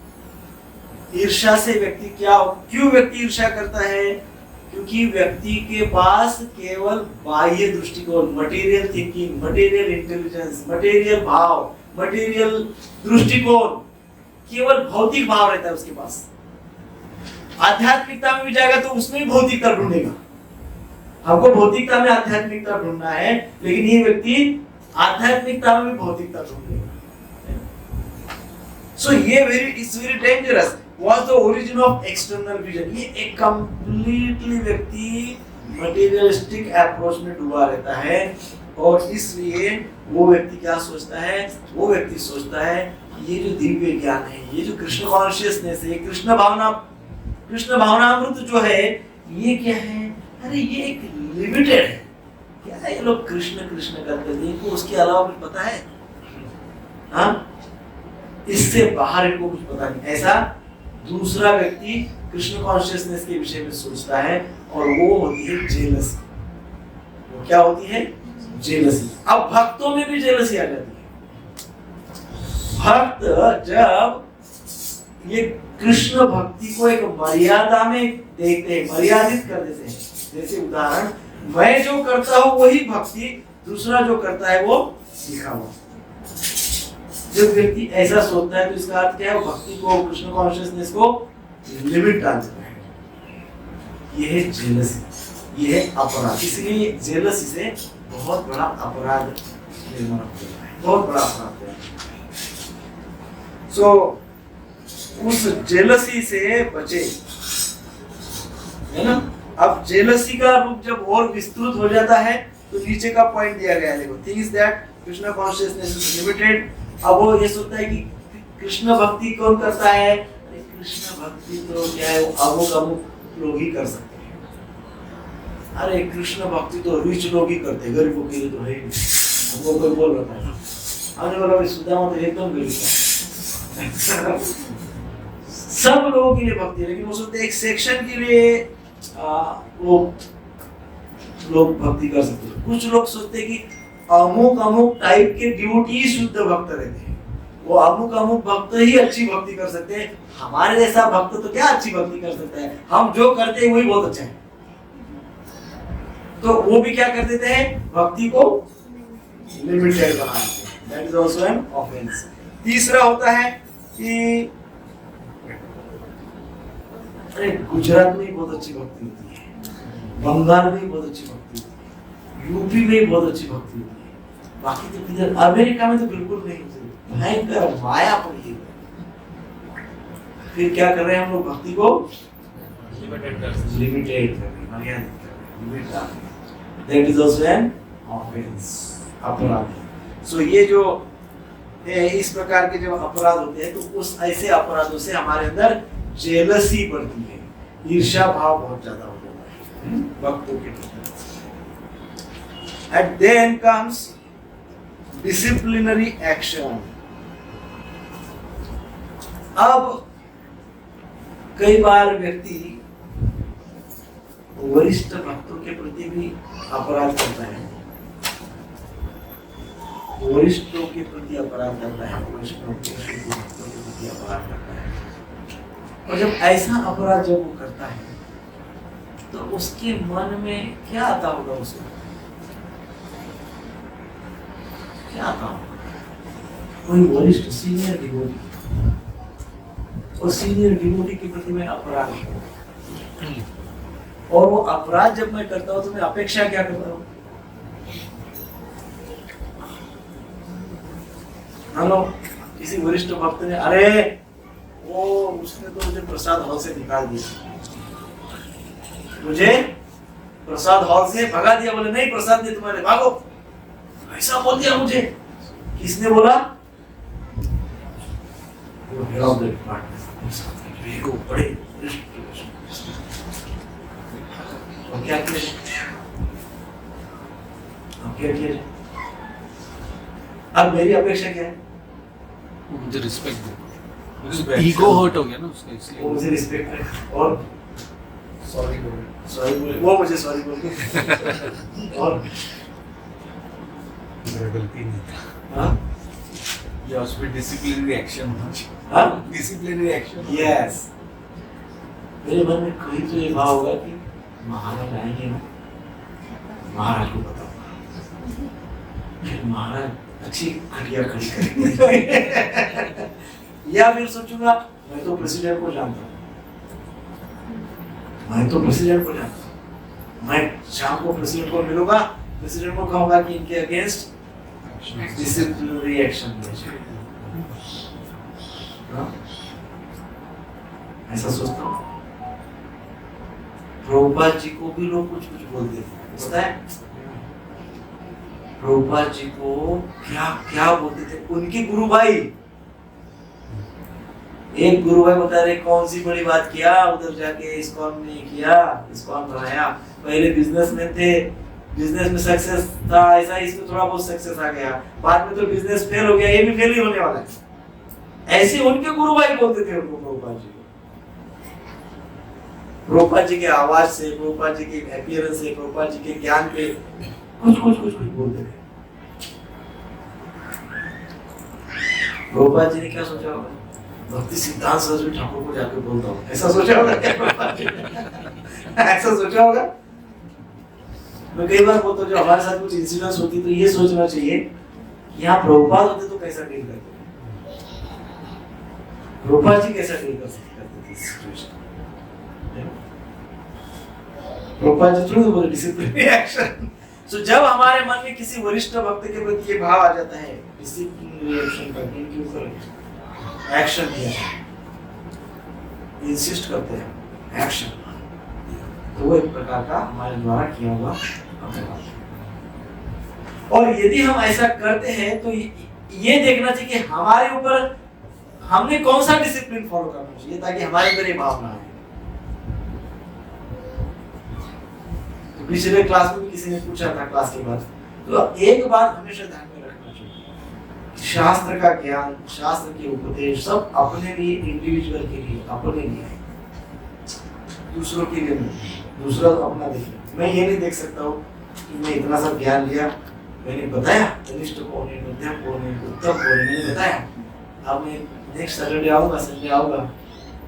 ईर्ष्या से व्यक्ति क्यों व्यक्ति ईर्ष्या करता है? क्योंकि व्यक्ति के पास केवल बाह्य दृष्टिकोण, material thinking, material intelligence, material भाव, मटेरियल दृष्टिकोण, केवल भौतिक भाव रहता है उसके पास। आध्यात्मिकता में भी जाएगा तो उसमें भी भौतिकता ढूंढेगा। हमको भौतिकता में आध्यात्मिकता ढूंढना है, लेकिन ये व्यक्ति आध्यात्मिकता में भी भौतिकता ढूंढेगा। सो ये it's very dangerous. Was the origin of external vision? ये एक completely व्यक्ति materialistic approach में डूबा रहता है, और इसलिए वो व्यक्ति क्या सोचता है? वो व्यक्ति सोचता है कि ये जो दिव्य ज्ञान है, ये जो कृष्ण कॉन्शियसनेस है, कृष्ण भावनामृत जो है, ये क्या है? अरे ये एक लिमिटेड है। क्या है ये लोग कृष्ण कृष्ण करते थे, इनको उसके अलावा कुछ पता है? हाँ, इससे बाहर इनको कुछ पता नहीं। ऐसा दूसरा व्यक्ति कृष्ण कॉन्शियसनेस के विषय में सोचता है, और वो होती है जेलसी। वो क्या होती है? जेलसी। अब भक्तों में भी जेलसी आ जाती है। भक्त जब ये कृष्ण भक्ति को एक मर्यादा में देखते हैं, मर्यादित कर देते हैं, जैसे उदाहरण, मैं जो करता हूं वही भक्ति, दूसरा जो करता है वो दिखावा। जब व्यक्ति ऐसा सोचता है तो इसका अर्थ क्या है? वो भक्ति को, कृष्ण कॉन्शियसनेस को लिमिट डाल देता है। यह है जेलसी, यह है अपराध। इसलिए जेलसी से बहुत बड़ा अपराध निर्माण होता है, बहुत बड़ा अपराध है। सो उस जेलसी से बचे, है ना। अब जेलसी का रूप जब और विस्तृत हो जाता है तो नीचे का पॉइंट दिया गया है, देखो, things that Krishna consciousness is limited. अब वो ये सोचता है कि कृष्ण भक्ति कौन करता है? कृष्ण भक्ति तो क्या है, वो अमुक अमुक लोग ही कर सकते हैं। अरे कृष्ण भक्ति तो रिच लोग ही करते हैं, गरीबों के लिए तो है ही नहीं। हमको कोई बोल रहा है, हमने बोला भाई सुदामा तो एकदम गरीब है। सब लोगों के लिए भक्ति है, लेकिन वो सोचते एक सेक्शन के लिए वो लोग भक्ति कर सकते हैं। कुछ लोग सोचते हैं कि अमुक अमुक टाइप के डिवोटी ही शुद्ध भक्त रहते हैं, वो अमुक अमुक भक्त ही अच्छी भक्ति कर सकते हैं। हमारे जैसा भक्त तो क्या अच्छी भक्ति कर सकता है, हम जो करते हैं वही बहुत अच्छा है। तो वो भी क्या कर देते हैं, भक्ति को लिमिटेड बना देते हैं। That is also an offence. तीसरा होता है कि अरे गुजरात में ही बहुत अच्छी भक्ति होती है, बंगाल में ही बहुत अच्छी भक्ति होती है, यूपी में ही बहुत अच्छी भक्ति होती है, बाकी तो किधर, अमेरिका में तो बिल्कुल नहीं होती, भयंकर माया पड़ी है। फिर क्या कर रहे हैं हम लोग, भक्ति को लिमिटेड कर रहे हैं, मर्यादित कर रहे हैं, लिमिट डाल रहे हैं। That is also an offence, अपराध। सो ये जो इस प्रकार के जब अपराध होते हैं तो उस ऐसे अपराधों से हमारे अंदर जेलसी बढ़ती है, ईर्ष्या भाव बहुत ज्यादा हो जाता है भक्तों के प्रति। And then comes disciplinary action. अब कई बार व्यक्ति वरिष्ठ भक्तों के प्रति भी अपराध करता है, वरिष्ठों के प्रति अपराध करता है, वरिष्ठों के प्रति अपराध करता है। और जब ऐसा अपराध जब वो करता है तो उसके मन में क्या आता होगा, उसको क्या आता होगा? कोई वरिष्ठ सीनियर डिवोटी और सीनियर डिवोटी के प्रति मैं अपराध करता, और वो अपराध जब मैं करता हूं तो मैं अपेक्षा क्या करता हूं? हेलो, किसी वरिष्ठ भक्त ने, अरे वो उसने तो मुझे प्रसाद हॉल से निकाल दिया, मुझे प्रसाद हॉल से भगा दिया, बोले नहीं प्रसाद नहीं तुम्हारे, भागो, ऐसा बोल दिया मुझे। किसने बोला? बड़े क्या किया? अब मेरी अपेक्षा क्या है? मुझे रिस्पेक्ट दो, ईगो हर्ट हो गया ना उसका, इसलिए वो मुझे रिस्पेक्ट है और सॉरी बोले, वो मुझे सॉरी बोले और मेरा गलती नहीं था। हाँ या उस पे डिसिप्लिनरी एक्शन, हाँ डिसिप्लिनरी एक्शन। यस, मेरे मन में कहीं तो ये भाव होगा कि महाराज आएंगे ना, महाराज को बताऊंगा, फिर महाराज अच्छी खटिया खड़ी करेंगे। या फिर सोचूंगा मैं तो प्रेसिडेंट को जानता हूँ, मैं शाम को प्रेसिडेंट को मिलूंगा, प्रेसिडेंट को कहूंगा कि इनके अगेंस्ट डिसिप्लिनरी एक्शन ऐसा सोचता हूँ। प्रभुपाद जी को भी लोग कुछ बोलते हैं, पता है प्रभुपाद जी को क्या बोलते थे उनके गुरु भाई। एक गुरु भाई बता रहे कौन सी बड़ी बात किया, उधर जाके इस्कॉन में किया, इस्कॉन बनाया, पहले बिजनेसमैन थे, बिजनेस में सक्सेस था, ऐसा इसमें थोड़ा बहुत सक्सेस आ गया, बाद में तो बिजनेस फेल हो गया, ये भी फेल ही होने वाला है। ऐसे उनके गुरु भाई बोलते थे उनको, प्रभुपाद जी को। प्रभुपाद जी के आवाज से, प्रभुपाद जी के अपीयरेंस से, प्रभुपाद जी के ज्ञान पे कुछ बोलते थे। प्रभुपाद जी ने क्या सोचा होगा? भक्ति सिद्धांत सरस्वती ठाकुर को जाके बोलता हूँ, ऐसा सोचा होगा क्या प्रभुपाद जी ने? ऐसा सोचा होगा? मैं कई बार बोलता हूँ जो हमारे साथ कुछ इंसिडेंट्स होती तो ये सोचना चाहिए कि यहाँ प्रभुपाद होते तो कैसा डील करते, प्रभुपाद जी कैसा डील करते थे इस सिचुएशन। प्रभुपाद जी थोड़ी बोले डिसिप्लिनरी एक्शन। सो जब हमारे मन में किसी वरिष्ठ भक्त के प्रति ये भाव आ जाता है डिसिप्लिनरी एक्शन का, इनके ऊपर एक्शन किया, इंसिस्ट करते हैं एक्शन, तो वो एक प्रकार का हमारे द्वारा किया हुआ अपराध। और यदि हम ऐसा करते हैं तो ये देखना चाहिए कि हमारे ऊपर हमने कौन सा डिसिप्लिन फॉलो करना चाहिए ताकि हमारे अंदर ये भावना आए। तो पिछले क्लास में किसी ने पूछा था क्लास के बाद, तो एक बात हमेशा ध्यान में रखना चाहिए, शास्त्र का ज्ञान, शास्त्र के उपदेश सब अपने लिए, इंडिविजुअल के लिए, अपने लिए, दूसरों के लिए नहीं। दूसरा अपना देखिए, मैं ये नहीं देख सकता हूँ कि मैं इतना सब ज्ञान लिया, मैंने बताया कनिष्ठ कौन है, मध्यम कौन है, उत्तम कौन है, मैंने बताया, अब मैं नेक्स्ट सैटरडे आऊंगा, संडे आऊंगा,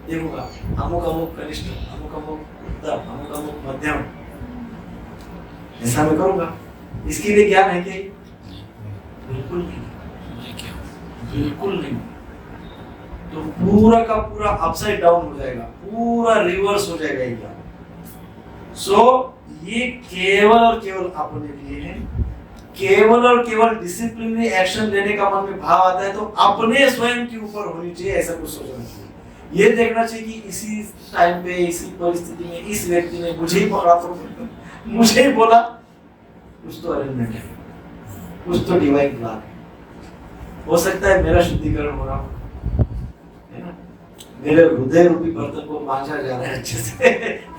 देखूंगा अमुक अमुक कनिष्ठ, अमुक अमुक उत्तम, अमुक अमुक मध्यम, ऐसा मैं करूंगा। इसके लिए ज्ञान है क्या? बिल्कुल नहीं, बिल्कुल नहीं। तो पूरा का पूरा अपसाइड डाउन हो जाएगा, पूरा रिवर्स हो जाएगा ये ज्ञान। सो ये केवल और केवल अपने लिए है, केवल और केवल डिसिप्लिनरी एक्शन लेने का मन में भाव आता है तो अपने स्वयं के ऊपर होनी चाहिए, ऐसा कुछ सोचना चाहिए। ये देखना चाहिए कि इसी टाइम पे, इसी परिस्थिति में इस व्यक्ति ने मुझे ही पकड़ा, तो मुझे ही बोला, कुछ तो अरेंजमेंट है, कुछ तो डिवाइन प्लान है। हो सकता है मेरा शुद्धिकरण हो रहा है ना, मेरे हृदय रूपी बर्तन को मांझा जा रहा है अच्छे से,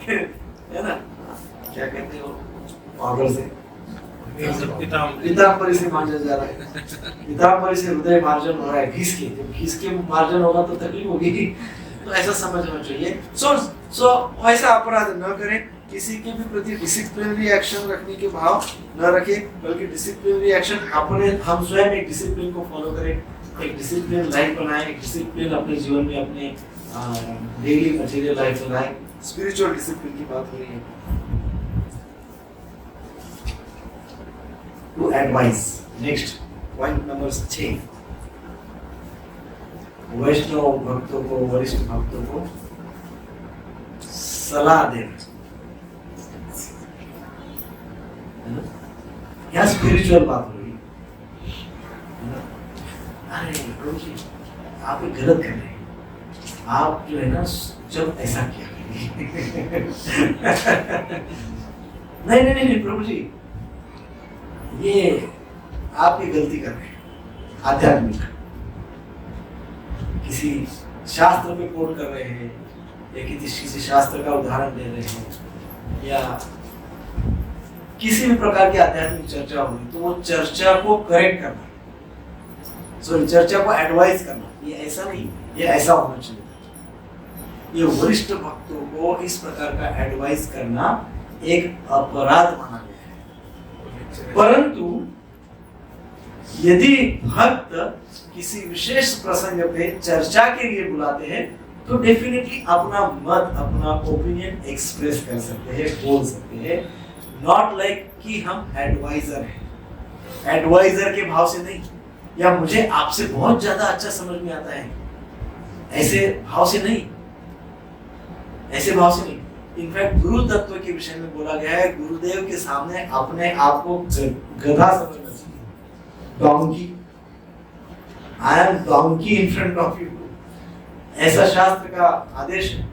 है ना, क्या कहते हो पाउडर से, पीताम्बरी से मांझा जा रहा है, पीताम्बरी से हृदय मार्जन हो रहा है, घिस के मार्जन होगा तो तकलीफ होगी। तो ऐसा समझना चाहिए। सो ऐसा अपराध न करें, किसी के भी प्रति डिसिप्लिनरी एक्शन रखने के भाव न रखें, बल्कि डिसिप्लिनरी एक्शन अपने, हम स्वयं एक डिसिप्लिन को फॉलो करें, एक डिसिप्लिन लाइफ बनाएं, एक डिसिप्लिन अपने जीवन में, अपने डेली मटेरियल लाइफ में लाएं। स्पिरिचुअल डिसिप्लिन की बात हो रही है। To advice, next point number 6, Vaishnava भक्तों को, वरिष्ठ भक्तों को सलाह देना। यहाँ स्पिरिचुअल बात हो रही है। अरे प्रभु जी, आप ये गलत कर रहे हैं, आप जो है ना जब ऐसा किया नहीं प्रभु जी, ये आप ये गलती कर रहे हैं। आध्यात्मिक किसी शास्त्र पे कोट कर रहे हैं, या किसी शास्त्र का उदाहरण दे रहे हैं, या किसी भी प्रकार की आध्यात्मिक चर्चा होगी तो वो चर्चा को करेक्ट करना, सॉरी चर्चा को एडवाइस करना, ये ऐसा नहीं, ये ऐसा होना चाहिए। ये वरिष्ठ भक्तों को इस प्रकार का एडवाइस करना एक अपराध माना गया है। परंतु यदि भक्त किसी विशेष प्रसंग पे चर्चा के लिए बुलाते हैं तो डेफिनेटली अपना मत, अपना ओपिनियन एक्सप्रेस कर सकते हैं, बोल सकते हैं। नॉट लाइक कि हम एडवाइजर हैं, एडवाइजर के भाव से नहीं, या मुझे आपसे बहुत ज्यादा अच्छा समझ में आता है, ऐसे भाव से नहीं, ऐसे भाव से नहीं। इनफैक्ट गुरु तत्व के विषय में बोला गया है, गुरुदेव के सामने अपने आप को गधा समझना चाहिए, donkey. I am donkey in front of you, ऐसा शास्त्र का आदेश है।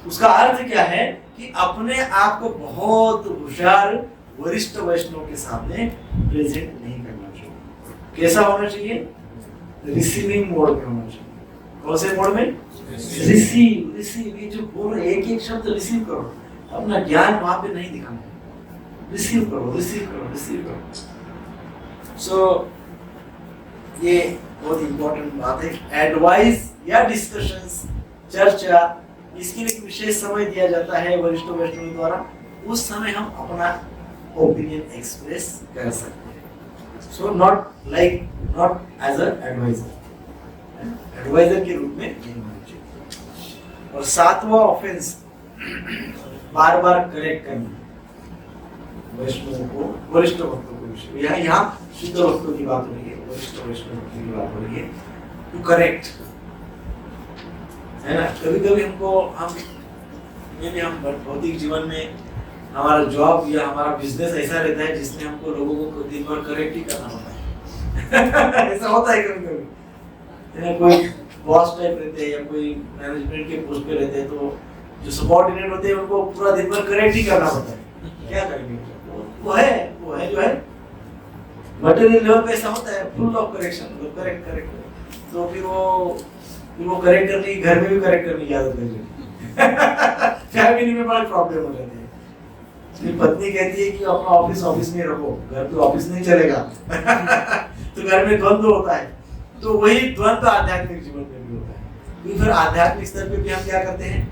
उसका अर्थ क्या है कि अपने आप को बहुत होशियार वरिष्ठ वैष्णव के सामने प्रेजेंट नहीं करना चाहिए। कैसा होना चाहिए? रिसीविंग मोड में होना चाहिए। कौन से मोड में? Receive, receive. ये जो बोल रहे एक एक शब्द रिसीव करो, अपना ज्ञान वहां पे नहीं दिखाना, रिसीव करो, रिसीव करो, रिसीव करो। सो ये बहुत इंपॉर्टेंट बात है। एडवाइस या डिस्कशंस, चर्चा, इसके लिए विशेष समय दिया जाता है वरिष्ठ वैष्णव द्वारा, उस समय हम अपना ओपिनियन एक्सप्रेस कर सकते हैं। So not like, not as a adviser. Adviser के रूप में नहीं होना चाहिए। और 7वां ऑफेंस, बार बार करेक्ट करना वैष्णव को, वरिष्ठ भक्तों को विषय। यहाँ शुद्ध भक्तों की बात हो रही है, वरिष्ठ वैष्णव भक्तों की बात हो रही है। टू करेक्ट है ना। कभी कभी हमको हम भौतिक जीवन में हमारा जॉब या हमारा बिजनेस ऐसा रहता है जिसमें हमको लोगों को दिन भर करेक्ट ही करना होता है। ऐसा होता है कभी कभी, कोई बॉस टाइप रहते हैं या कोई मैनेजमेंट के पोस्ट पे रहते हैं, तो जो सबऑर्डिनेट होते हैं उनको पूरा दिन भर करेक्ट ही करना होता है। क्या करेंगे, वो है जो है मटेरियल लेवल पे ऐसा होता है, फुल ऑफ करेक्शन, करेक्ट। तो फिर वो करेक्ट करने की, घर में भी करेक्ट करने की आदत है। फैमिली में बड़ा प्रॉब्लम हो जाती है। मेरी पत्नी कहती है कि अपना ऑफिस में रखो, घर पे ऑफिस नहीं चलेगा। तो घर में द्वंद्व होता है। तो वही द्वंद्व आध्यात्मिक जीवन में भी होता है। फिर आध्यात्मिक स्तर पे भी हम क्या करते हैं,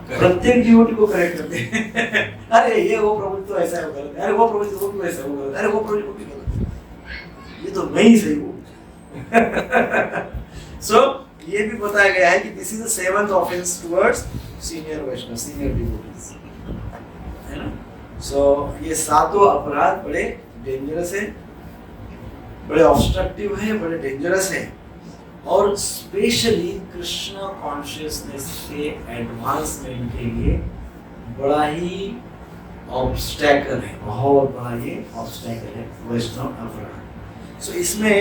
प्रत्येक डिवोटी को करेक्ट करते हैं। अरे ये वो प्रभु तो ऐसा है गलत, अरे वो प्रभु तो वो ऐसा है गलत, अरे वो प्रभु भी गलत, ये तो मैं ही सही हूँ। सो ये भी बताया गया है कि this is the 7th offence towards senior Vaishnava, senior devotees, है ना। सो ये 7 अपराध बड़े डेंजरस है, बड़े ऑब्स्ट्रक्टिव है, बड़े डेंजरस है, और स्पेशली कृष्ण कॉन्शियसनेस के एडवांसमेंट के लिए बड़ा ही ऑब्स्टैकल है, बहुत बड़ा ये ऑब्स्टैकल है वैष्णव अपराध। सो इसमें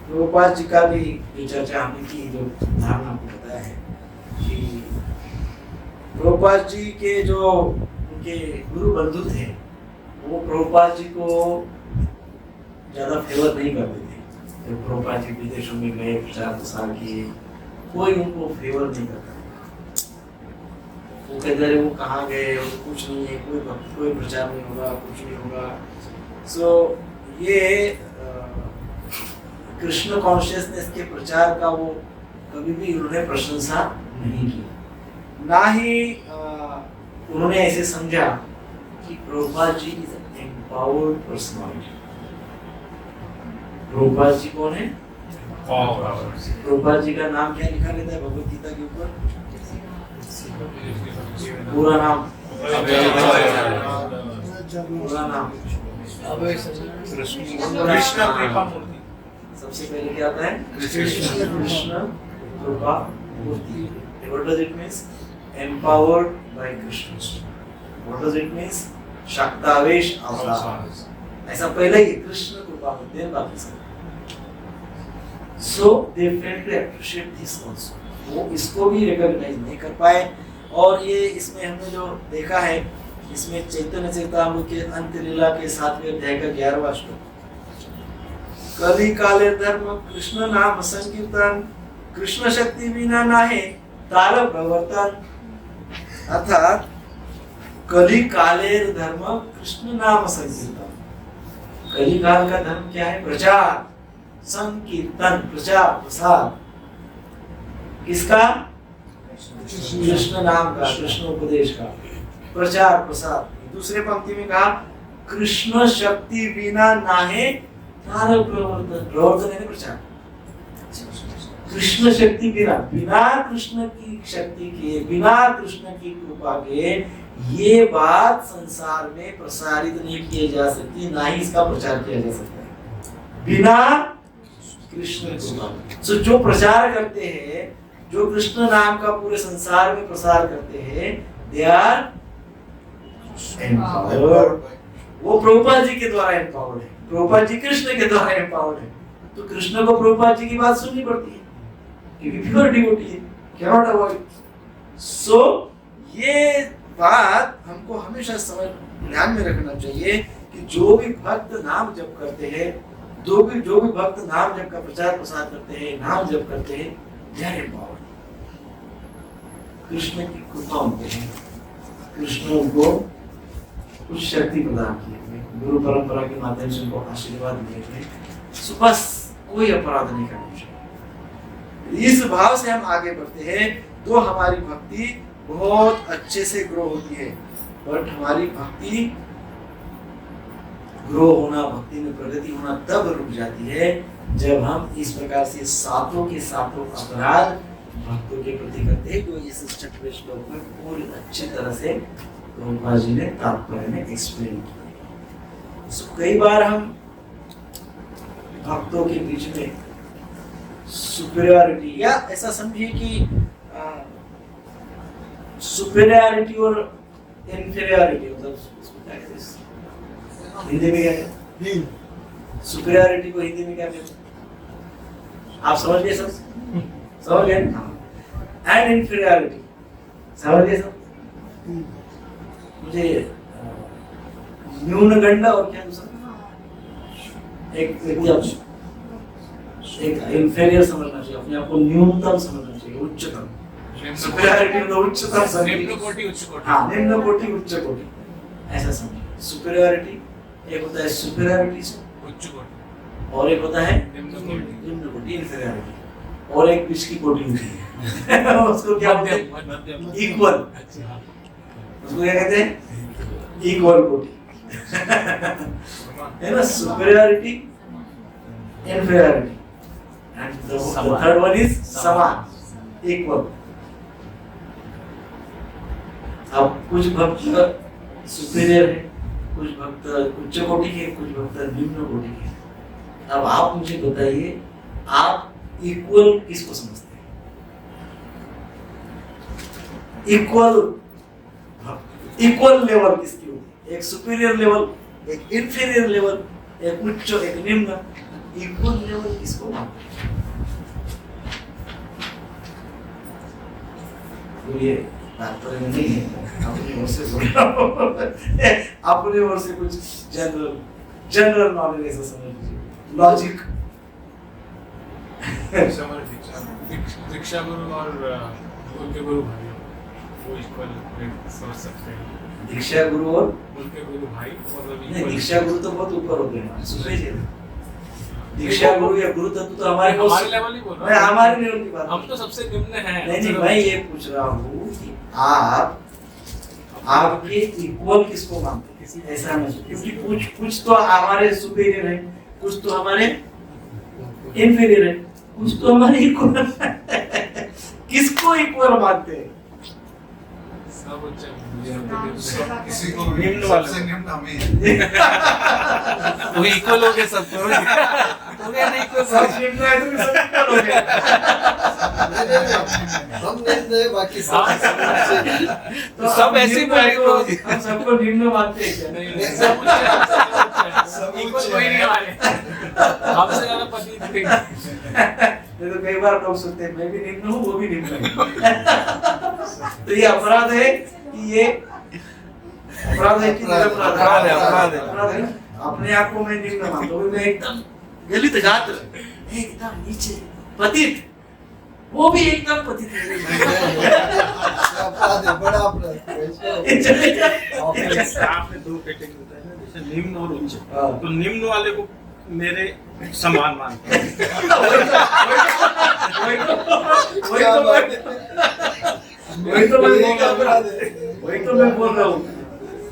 प्रभुपाद जी का भी जो चर्चा हमने की, जो धारणा आपको बताया है कि प्रभुपाद जी के जो उनके गुरु बंधु थे, वो प्रभुपाद जी को ज्यादा फेवर नहीं करते थे। जब प्रभुपाद जी विदेशों में गए, प्रचार प्रसार किए, कोई उनको फेवर नहीं करता। वो कहते रहे वो कहाँ गए, कुछ नहीं है, कोई प्रचार नहीं होगा, कुछ नहीं होगा। सो ये कृष्ण कॉन्शियसनेस के प्रचार का वो कभी भी उन्होंने प्रशंसा नहीं की, ना ही उन्होंने ऐसे समझा कि Prabhupada ji is an empowered personality. Prabhupada ji कौन है? प्रभुपाद जी का नाम क्या लिखा रहता है भगवत गीता के ऊपर? पूरा नाम, पूरा नाम कृष्ण कृपा मूर्ति। सबसे पहले क्या आता है? कृष्ण कृपा मूर्ति। What does it means? Empowered by Krishna. What does it means? शक्तावेश अवतार। ऐसा पहले ही कृष्ण कृपा मूर्ति है, बाकी सब। So they failed to appreciate this also. वो इसको भी रिकॉग्नाइज नहीं कर पाए। और ये इसमें हमने जो देखा है, इसमें चैतन्य चैतामृत के अंत्य लीला के 7वें अध्याय का 11वां श्लोक, कली काले धर्म कृष्ण नाम संकीर्तन, कृष्ण शक्ति बिना नाहे ताल प्रवर्तन। अर्थात कली कालेर धर्म कृष्ण नाम संकीर्तन। कली काल का धर्म क्या है? प्रचार, संकीर्तन, प्रचार प्रसार। किसका? कृष्ण नाम का, कृष्ण उपदेश का प्रचार प्रसार। दूसरे पंक्ति में कहा कृष्ण शक्ति बिना नाहे तारक प्रवर्तन। प्रवर्तन है प्रचार। कृष्ण शक्ति बिना, बिना कृष्ण की शक्ति के, बिना कृष्ण की कृपा के ये बात संसार में प्रसारित नहीं किया जा सकती, ना ही इसका प्रचार किया जा सकता है बिना कृष्ण कृपा। सो जो प्रचार करते हैं, जो कृष्ण नाम का पूरे संसार में प्रसार करते हैं, दे आर एम्पावर्ड। वो प्रभुपाद जी के द्वारा एम्पावर्ड है, प्रभुपाद जी कृष्ण के द्वारा एम्पावर्ड है। तो कृष्ण को प्रभुपाद जी की बात सुननी पड़ती है, क्योंकि प्योर डिवोटी है, कैनॉट अवॉइड। सो ये बात हमको हमेशा समझ ध्यान में रखना चाहिए कि जो भी भक्त नाम जप करते हैं, जो भी भक्त नाम जप का प्रचार प्रसार करते हैं, नाम जप करते हैं, दे आर एम्पावर्ड। कृष्ण की कृपा होते हैं, कृष्ण उनको कुछ शक्ति प्रदान की है, गुरु परंपरा के माध्यम से उनको आशीर्वाद दिए हैं। सो बस कोई अपराध नहीं करना चाहिए। इस भाव से हम आगे बढ़ते हैं तो हमारी भक्ति बहुत अच्छे से ग्रो होती है। बट हमारी भक्ति ग्रो होना, भक्ति में प्रगति होना तब रुक जाती है जब हम इस प्रकार से सातों के सातों अपराध भक्तों के प्रति करते हैं, जो इस छठवें श्लोक में पूरी अच्छी तरह से प्रभुपाद जी ने तात्पर्य में एक्सप्लेन किया। तो कई बार हम भक्तों के बीच में सुपीरियरिटी, या ऐसा समझिए कि सुपीरियरिटी और इंफीरियरिटी, मतलब हिंदी में क्या है? सुपीरियरिटी को हिंदी में क्या कहते हैं? आप समझ गए सब? समझ गए? एंड इंफीरियरिटी समझ गए सब? मुझे न्यूनगंड और क्या दूसरा एक इंफीरियर समझना चाहिए, अपने आप को न्यूनतम समझना चाहिए, उच्चतम। सुपीरियरिटी मतलब उच्चतम, निम्न कोटि उच्च कोटि। हाँ, निम्न कोटि उच्च कोटि, ऐसा समझिए। सुपीरियरिटी एक होता है सुपीरियरिटी उच्च कोटि, और एक होता है निम्न कोटि इंफीरियरिटी, और एक बीच की कोटि होती है उसको क्या बोलते हैं? इक्वल। उसको क्या कहते हैं? इक्वल कोटि है ना, superiority, inferiority, and the third one is समान, इक्वल। अब कुछ भक्त सुपीरियर है, कुछ भक्त उच्च कोटि के, कुछ भक्त निम्न कोटि के। अब आप मुझे बताइए, आप इक्वल किसको समझते हैं? इक्वल लेवल किसकी होती है? एक सुपीरियर लेवल, एक इंफीरियर लेवल, एक उच्च, एक निम्न। इक्वल लेवल किसको मानते हैं? तो ये तात्पर्य में नहीं है, अपनी ओर से बोल रहा हूं अपने ओर से कुछ जनरल नॉलेज ऐसा समझ लीजिए, लॉजिक। दीक्षा गुरु और उनके गुरु भाई वो इक्वल समझ सकते हैं। दीक्षा गुरु और उनके गुरु भाई और नहीं, दीक्षा गुरु तो बहुत ऊपर होते हैं, सुपीरियर। दीक्षा गुरु या गुरु तत्व तो हमारे लेवल ही बोल रहा मैं हमारे लेवल की बात, हम तो सबसे निम्न हैं। नहीं, मैं ये पूछ रहा हूँ कि आपके इक्वल किसको मानते हैं? ऐसा नहीं, क्योंकि कुछ तो हमारे सुपीरियर है, कुछ तो हमारे इंफीरियर है, कुछ तो हमारे इक्वल किसको इक्वल मानते हैं? सब उच्च किसी को निम्न वाले। सबसे निम्न हमें वो इक्वल हो गए सबको, हो गया नहीं इक्वल सब निम्न है तो सब इक्वल हो गए। हम निम्न है, बाकी सब तो सब ऐसे ही बोलेंगे तो प्रभु जी। हम सबको निम्न मानते हैं क्या? नहीं, सब उच्च इक्वल कोई नहीं हमारे, हमसे ज्यादा पति थे। ये तो कई बार लोग सुनते हैं, मैं भी निम्न हूँ, वो भी निम्न है। तो ये अपराध है कि ये अपराध है कि अपराध है। अपराध है। अपने आप को मैं निम्न मानता हूँ, मैं एकदम गलित गात्र, एकदम नीचे पतित, वो भी एकदम पतित है। अपराध है, बड़ा अपराध। आपने दो कैटेगरी बताया ना, जैसे निम्न और उच्च। हाँ। तो निम्न वाले को मेरे समान मानता हूँ। वही तो मैं बोल रहा हूँ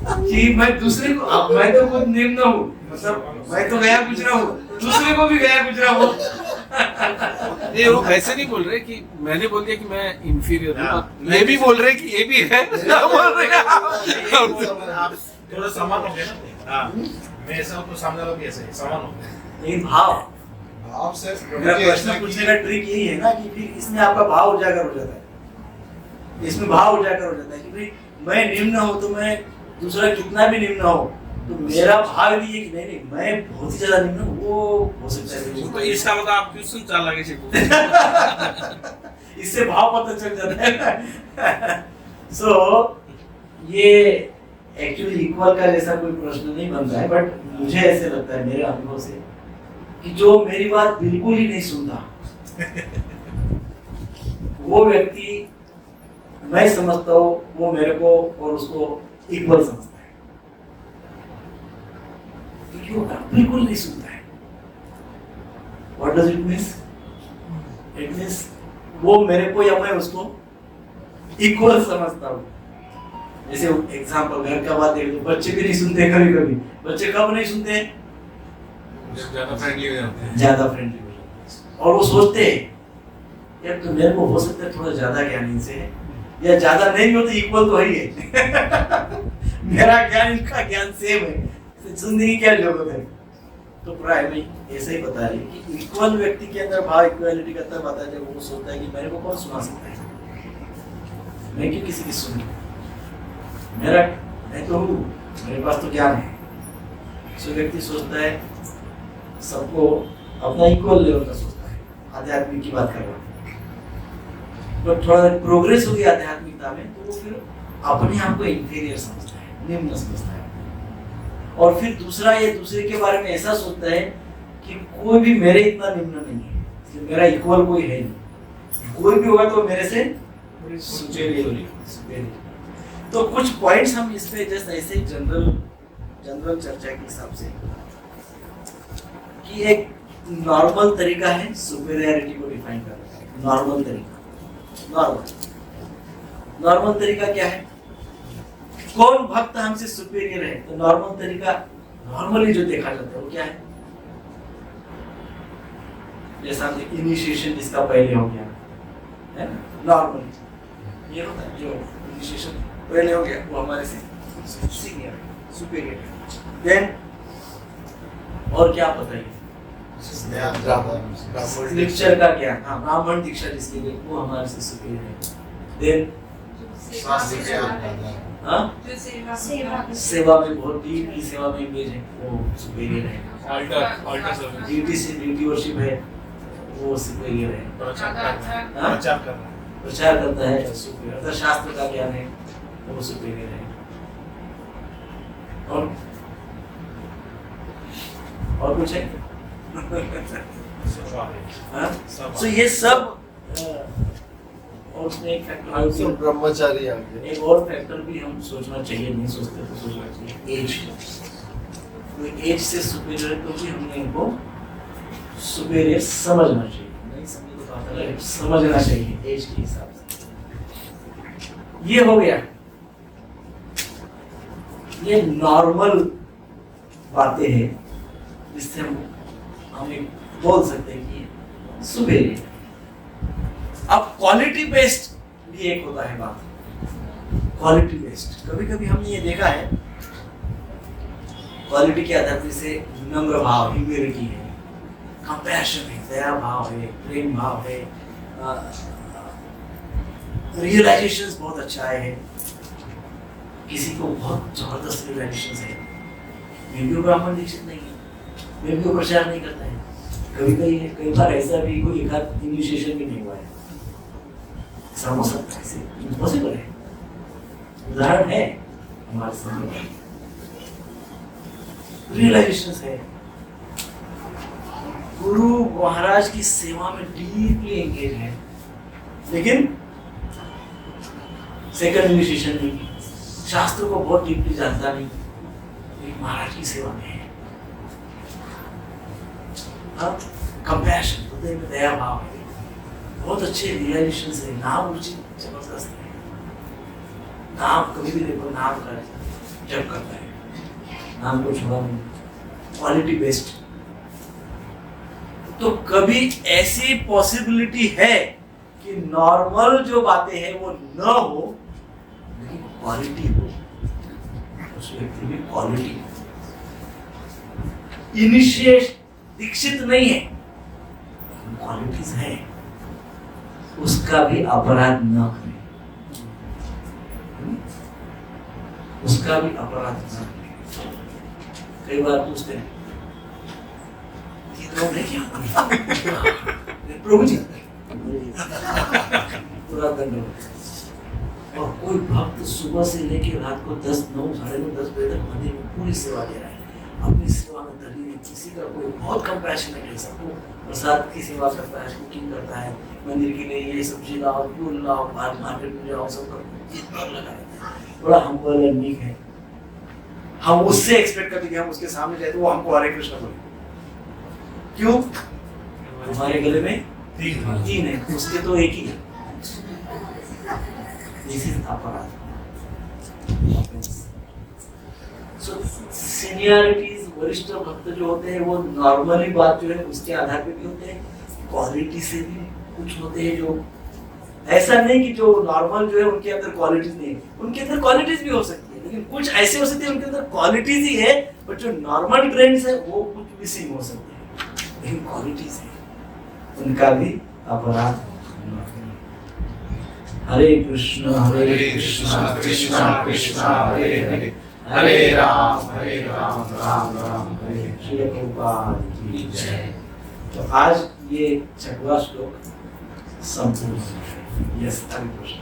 कि मैं दूसरे को, अब मैं तो खुद निम्न हूँ, मतलब मैं तो गया गुजरा हूँ, दूसरे को भी गया गुजरा हूँ। नहीं, वो वैसे नहीं बोल रहे कि मैंने बोल दिया कि मैं इंफीरियर हूँ, ये भी बोल रहे कि ये भी है, बोल रहे हैं आप थोड़ा समान हो गए ना। हाँ, मैं ऐसा हूँ तो सामने वाला भी ऐसा है, समान हो गया। लेकिन भाव, भाव से मेरा प्रश्न पूछने का ट्रिक यही है ना कि फिर इसमें आपका भाव उजागर हो जाता है, इसमें भाव उजागर हो जाता है कि भाई मैं निम्न हूँ तो मैं दूसरा कितना भी निम्न हो तो मेरा भाव ये है कि नहीं मैं बहुत ही ज्यादा निम्न हूँ, वो हो सकता है। तो इसका मतलब आप क्वेश्चन चाल लगे से इससे भाव पता चल जाता है। सो ये एक्चुअली इक्वल का जैसा कोई प्रश्न नहीं बनता है, बट मुझे ऐसे लगता है मेरे अनुभव से कि जो मेरी बात बिल्कुल ही नहीं सुनता वो व्यक्ति, मैं समझता हूँ वो मेरे को और उसको इक्वल समझता है, क्योंकि वो बिल्कुल नहीं सुनता है। What does it mean? It means वो मेरे को या मैं उसको इक्वल समझता हूँ, जैसे एग्जाम्पल घर का बात देख लो, बच्चे भी नहीं सुनते कभी कभी। बच्चे कब नहीं सुनते? ज्यादा फ्रेंडली हो जाते हैं। ज्यादा फ्रेंडली हो जाते हैं और वो सोचते हैं यार तो मेरे को हो सकता है थोड़ा ज्यादा ज्ञान इनसे है, या ज्यादा नहीं हो तो इक्वल तो ही है। मेरा ज्ञान इनका ज्ञान सेम है, तो जिंदगी क्या जरूरत है। तो प्राय में ऐसा ही बता रही कि इक्वल व्यक्ति के अंदर भाव इक्वालिटी का तब आता है जब वो सोचता है कि मेरे को कौन सुना सकता है, मैं क्यों किसी की सुनूं, मैं तो हूँ, मेरे पास तो ज्ञान है। सो व्यक्ति सोचता है सबको अपना इक्वल लेवल का सोचता है। आध्यात्मिक की बात कर रहा हूँ, बट थोड़ा प्रोग्रेस हो गया आध्यात्मिकता में तो वो फिर अपने आप को इंफीरियर समझता है, निम्न समझता है। और फिर दूसरा ये दूसरे के बारे में ऐसा सोचता है कि कोई भी मेरे इतना निम्न नहीं है, इसलिए मेरा इक्वल कोई है नहीं, कोई भी होगा तो मेरे से सुपीरियर। तो कुछ पॉइंट्स हम इस पे जस्ट ऐसे ही जनरल चर्चा के हिसाब से कि एक नॉर्मल तरीका है सुपीरियरिटी को डिफाइन करने का। नॉर्मल तरीका क्या है? कौन भक्त हमसे सुपीरियर है? तो नॉर्मल तरीका, नॉर्मली जो देखा जाता है वो क्या है? जैसा इनिशिएशन जिसका पहले हो गया है ना, नॉर्मली ये होता है जो इनिशिएशन पहले हो गया वो हमारे से सीनियर सुपीरियर है। देन और क्या बताइए? लेक्चर का ज्ञान, हाँ, ब्राह्मण दीक्षा जिसके लिए वो हमारे से सुपीरियर है। देन सेवा में बहुत डीपली सेवा में एंगेज है वो सुपीरियर है। अल्टर सर्विस, ड्यूटी वर्शिप है वो सुपीरियर है। प्रचार करता है सुपीरियर, अर्थात शास्त्र का ज्ञान है वो सुपीरियर है। और कुछ है? तो ये सब और उसमें एक फैक्टर ब्रह्मचारी आ गए। एक और फैक्टर भी हम सोचना चाहिए, नहीं सोचते तो सोचना चाहिए, एज। कोई एज से सुपीरियर तो भी हमने इनको सुपीरियर समझना चाहिए, नहीं समझे तो बात अलग है, समझना चाहिए एज के हिसाब से। ये हो गया, ये नॉर्मल बातें हैं जिससे हम एक बोल सकते हैं कि सुपीरियर। अब क्वालिटी बेस्ड भी एक होता है बात, क्वालिटी बेस्ड। कभी कभी हमने ये देखा है क्वालिटी के आधार पर से नम्र भाव, ह्यूमिलिटी है, कंपैशन है, दया भाव है, प्रेम भाव है, रियलाइजेशंस बहुत अच्छा है, किसी को बहुत जबरदस्त रियलाइजेशंस है। मैं भी ब्राह्मण दीक्षित नहीं है, मैं भी प्रचार नहीं करता है, कई बार ऐसा भी कोई एक आध इनिशिएशन भी नहीं हुआ है, ऐसा हो सकता है, इम्पॉसिबल है। उदाहरण है हमारे सामने, रियलाइजेशंस है, गुरु महाराज की सेवा में डीपली एंगेज है, लेकिन सेकंड इनिशिएशन नहीं, शास्त्र को बहुत डीपली जानता नहीं, लेकिन महाराज की सेवा में है। कंपैशन, हृदय में दया भाव है, बहुत अच्छे रियलाइजेशंस है, नाम रुचि जबरदस्त है, नाम कभी भी देखो नाम का जप करता है, नाम को छोड़ा नहीं, क्वालिटी बेस्ड। तो कभी ऐसी पॉसिबिलिटी है कि नॉर्मल जो बातें हैं वो न हो, लेकिन क्वालिटी हो, उस व्यक्ति में क्वालिटी। इनिशिएट दीक्षित नहीं है, क्वालिटीज है, उसका भी अपराध न करें, उसका भी अपराध न करें। कई बार पूछते हैं प्रभु जी पूरा दंड। और कोई भक्त सुबह से लेके रात को 10, 9, 9:30, 10 बजे तक मंदिर में पूरी सेवा दे रहा है, अपनी सेवा में तल्लीन है, किसी का कोई बहुत कंपैशनेट है, सबको प्रसाद की सेवा करता है, कुकिंग करता है, मंदिर के लिए ये सब्जी लाओ, फूल लाओ, मार्केट में जाओ, सब इतना लगा रहता है, बड़ा हम्बल एंड मीक है। हम उससे एक्सपेक्ट करते कि हम उसके सामने जाए तो वो हमको हरे कृष्ण बोले, क्यों? हमारे गले में 3 है, उसके तो एक ही है। दिस इज अपराध। सो सीनियरिटीज, वरिष्ठ भक्त जो होते हैं वो नॉर्मली बात जो है उसके आधार पे भी होते हैं, क्वालिटी से भी कुछ होते हैं जो ऐसा नहीं कि जो नॉर्मल जो है उनके अंदर क्वालिटीज नहीं है, उनके अंदर क्वालिटीज भी हो सकती है, लेकिन कुछ ऐसे हो सकते हैं उनके अंदर क्वालिटीज ही है, बट जो नॉर्मल ट्रेंड्स है वो कुछ मिसिंग हो सकते हैं, लेकिन क्वालिटीज है उनका भी अपराध। हरे कृष्ण कृष्ण कृष्ण हरे हरे, हरे राम राम राम हरे हरे। श्री प्रभुपाद की जय। तो आज ये 6वां श्लोक संपूर्ण। यस, हरे कृष्ण।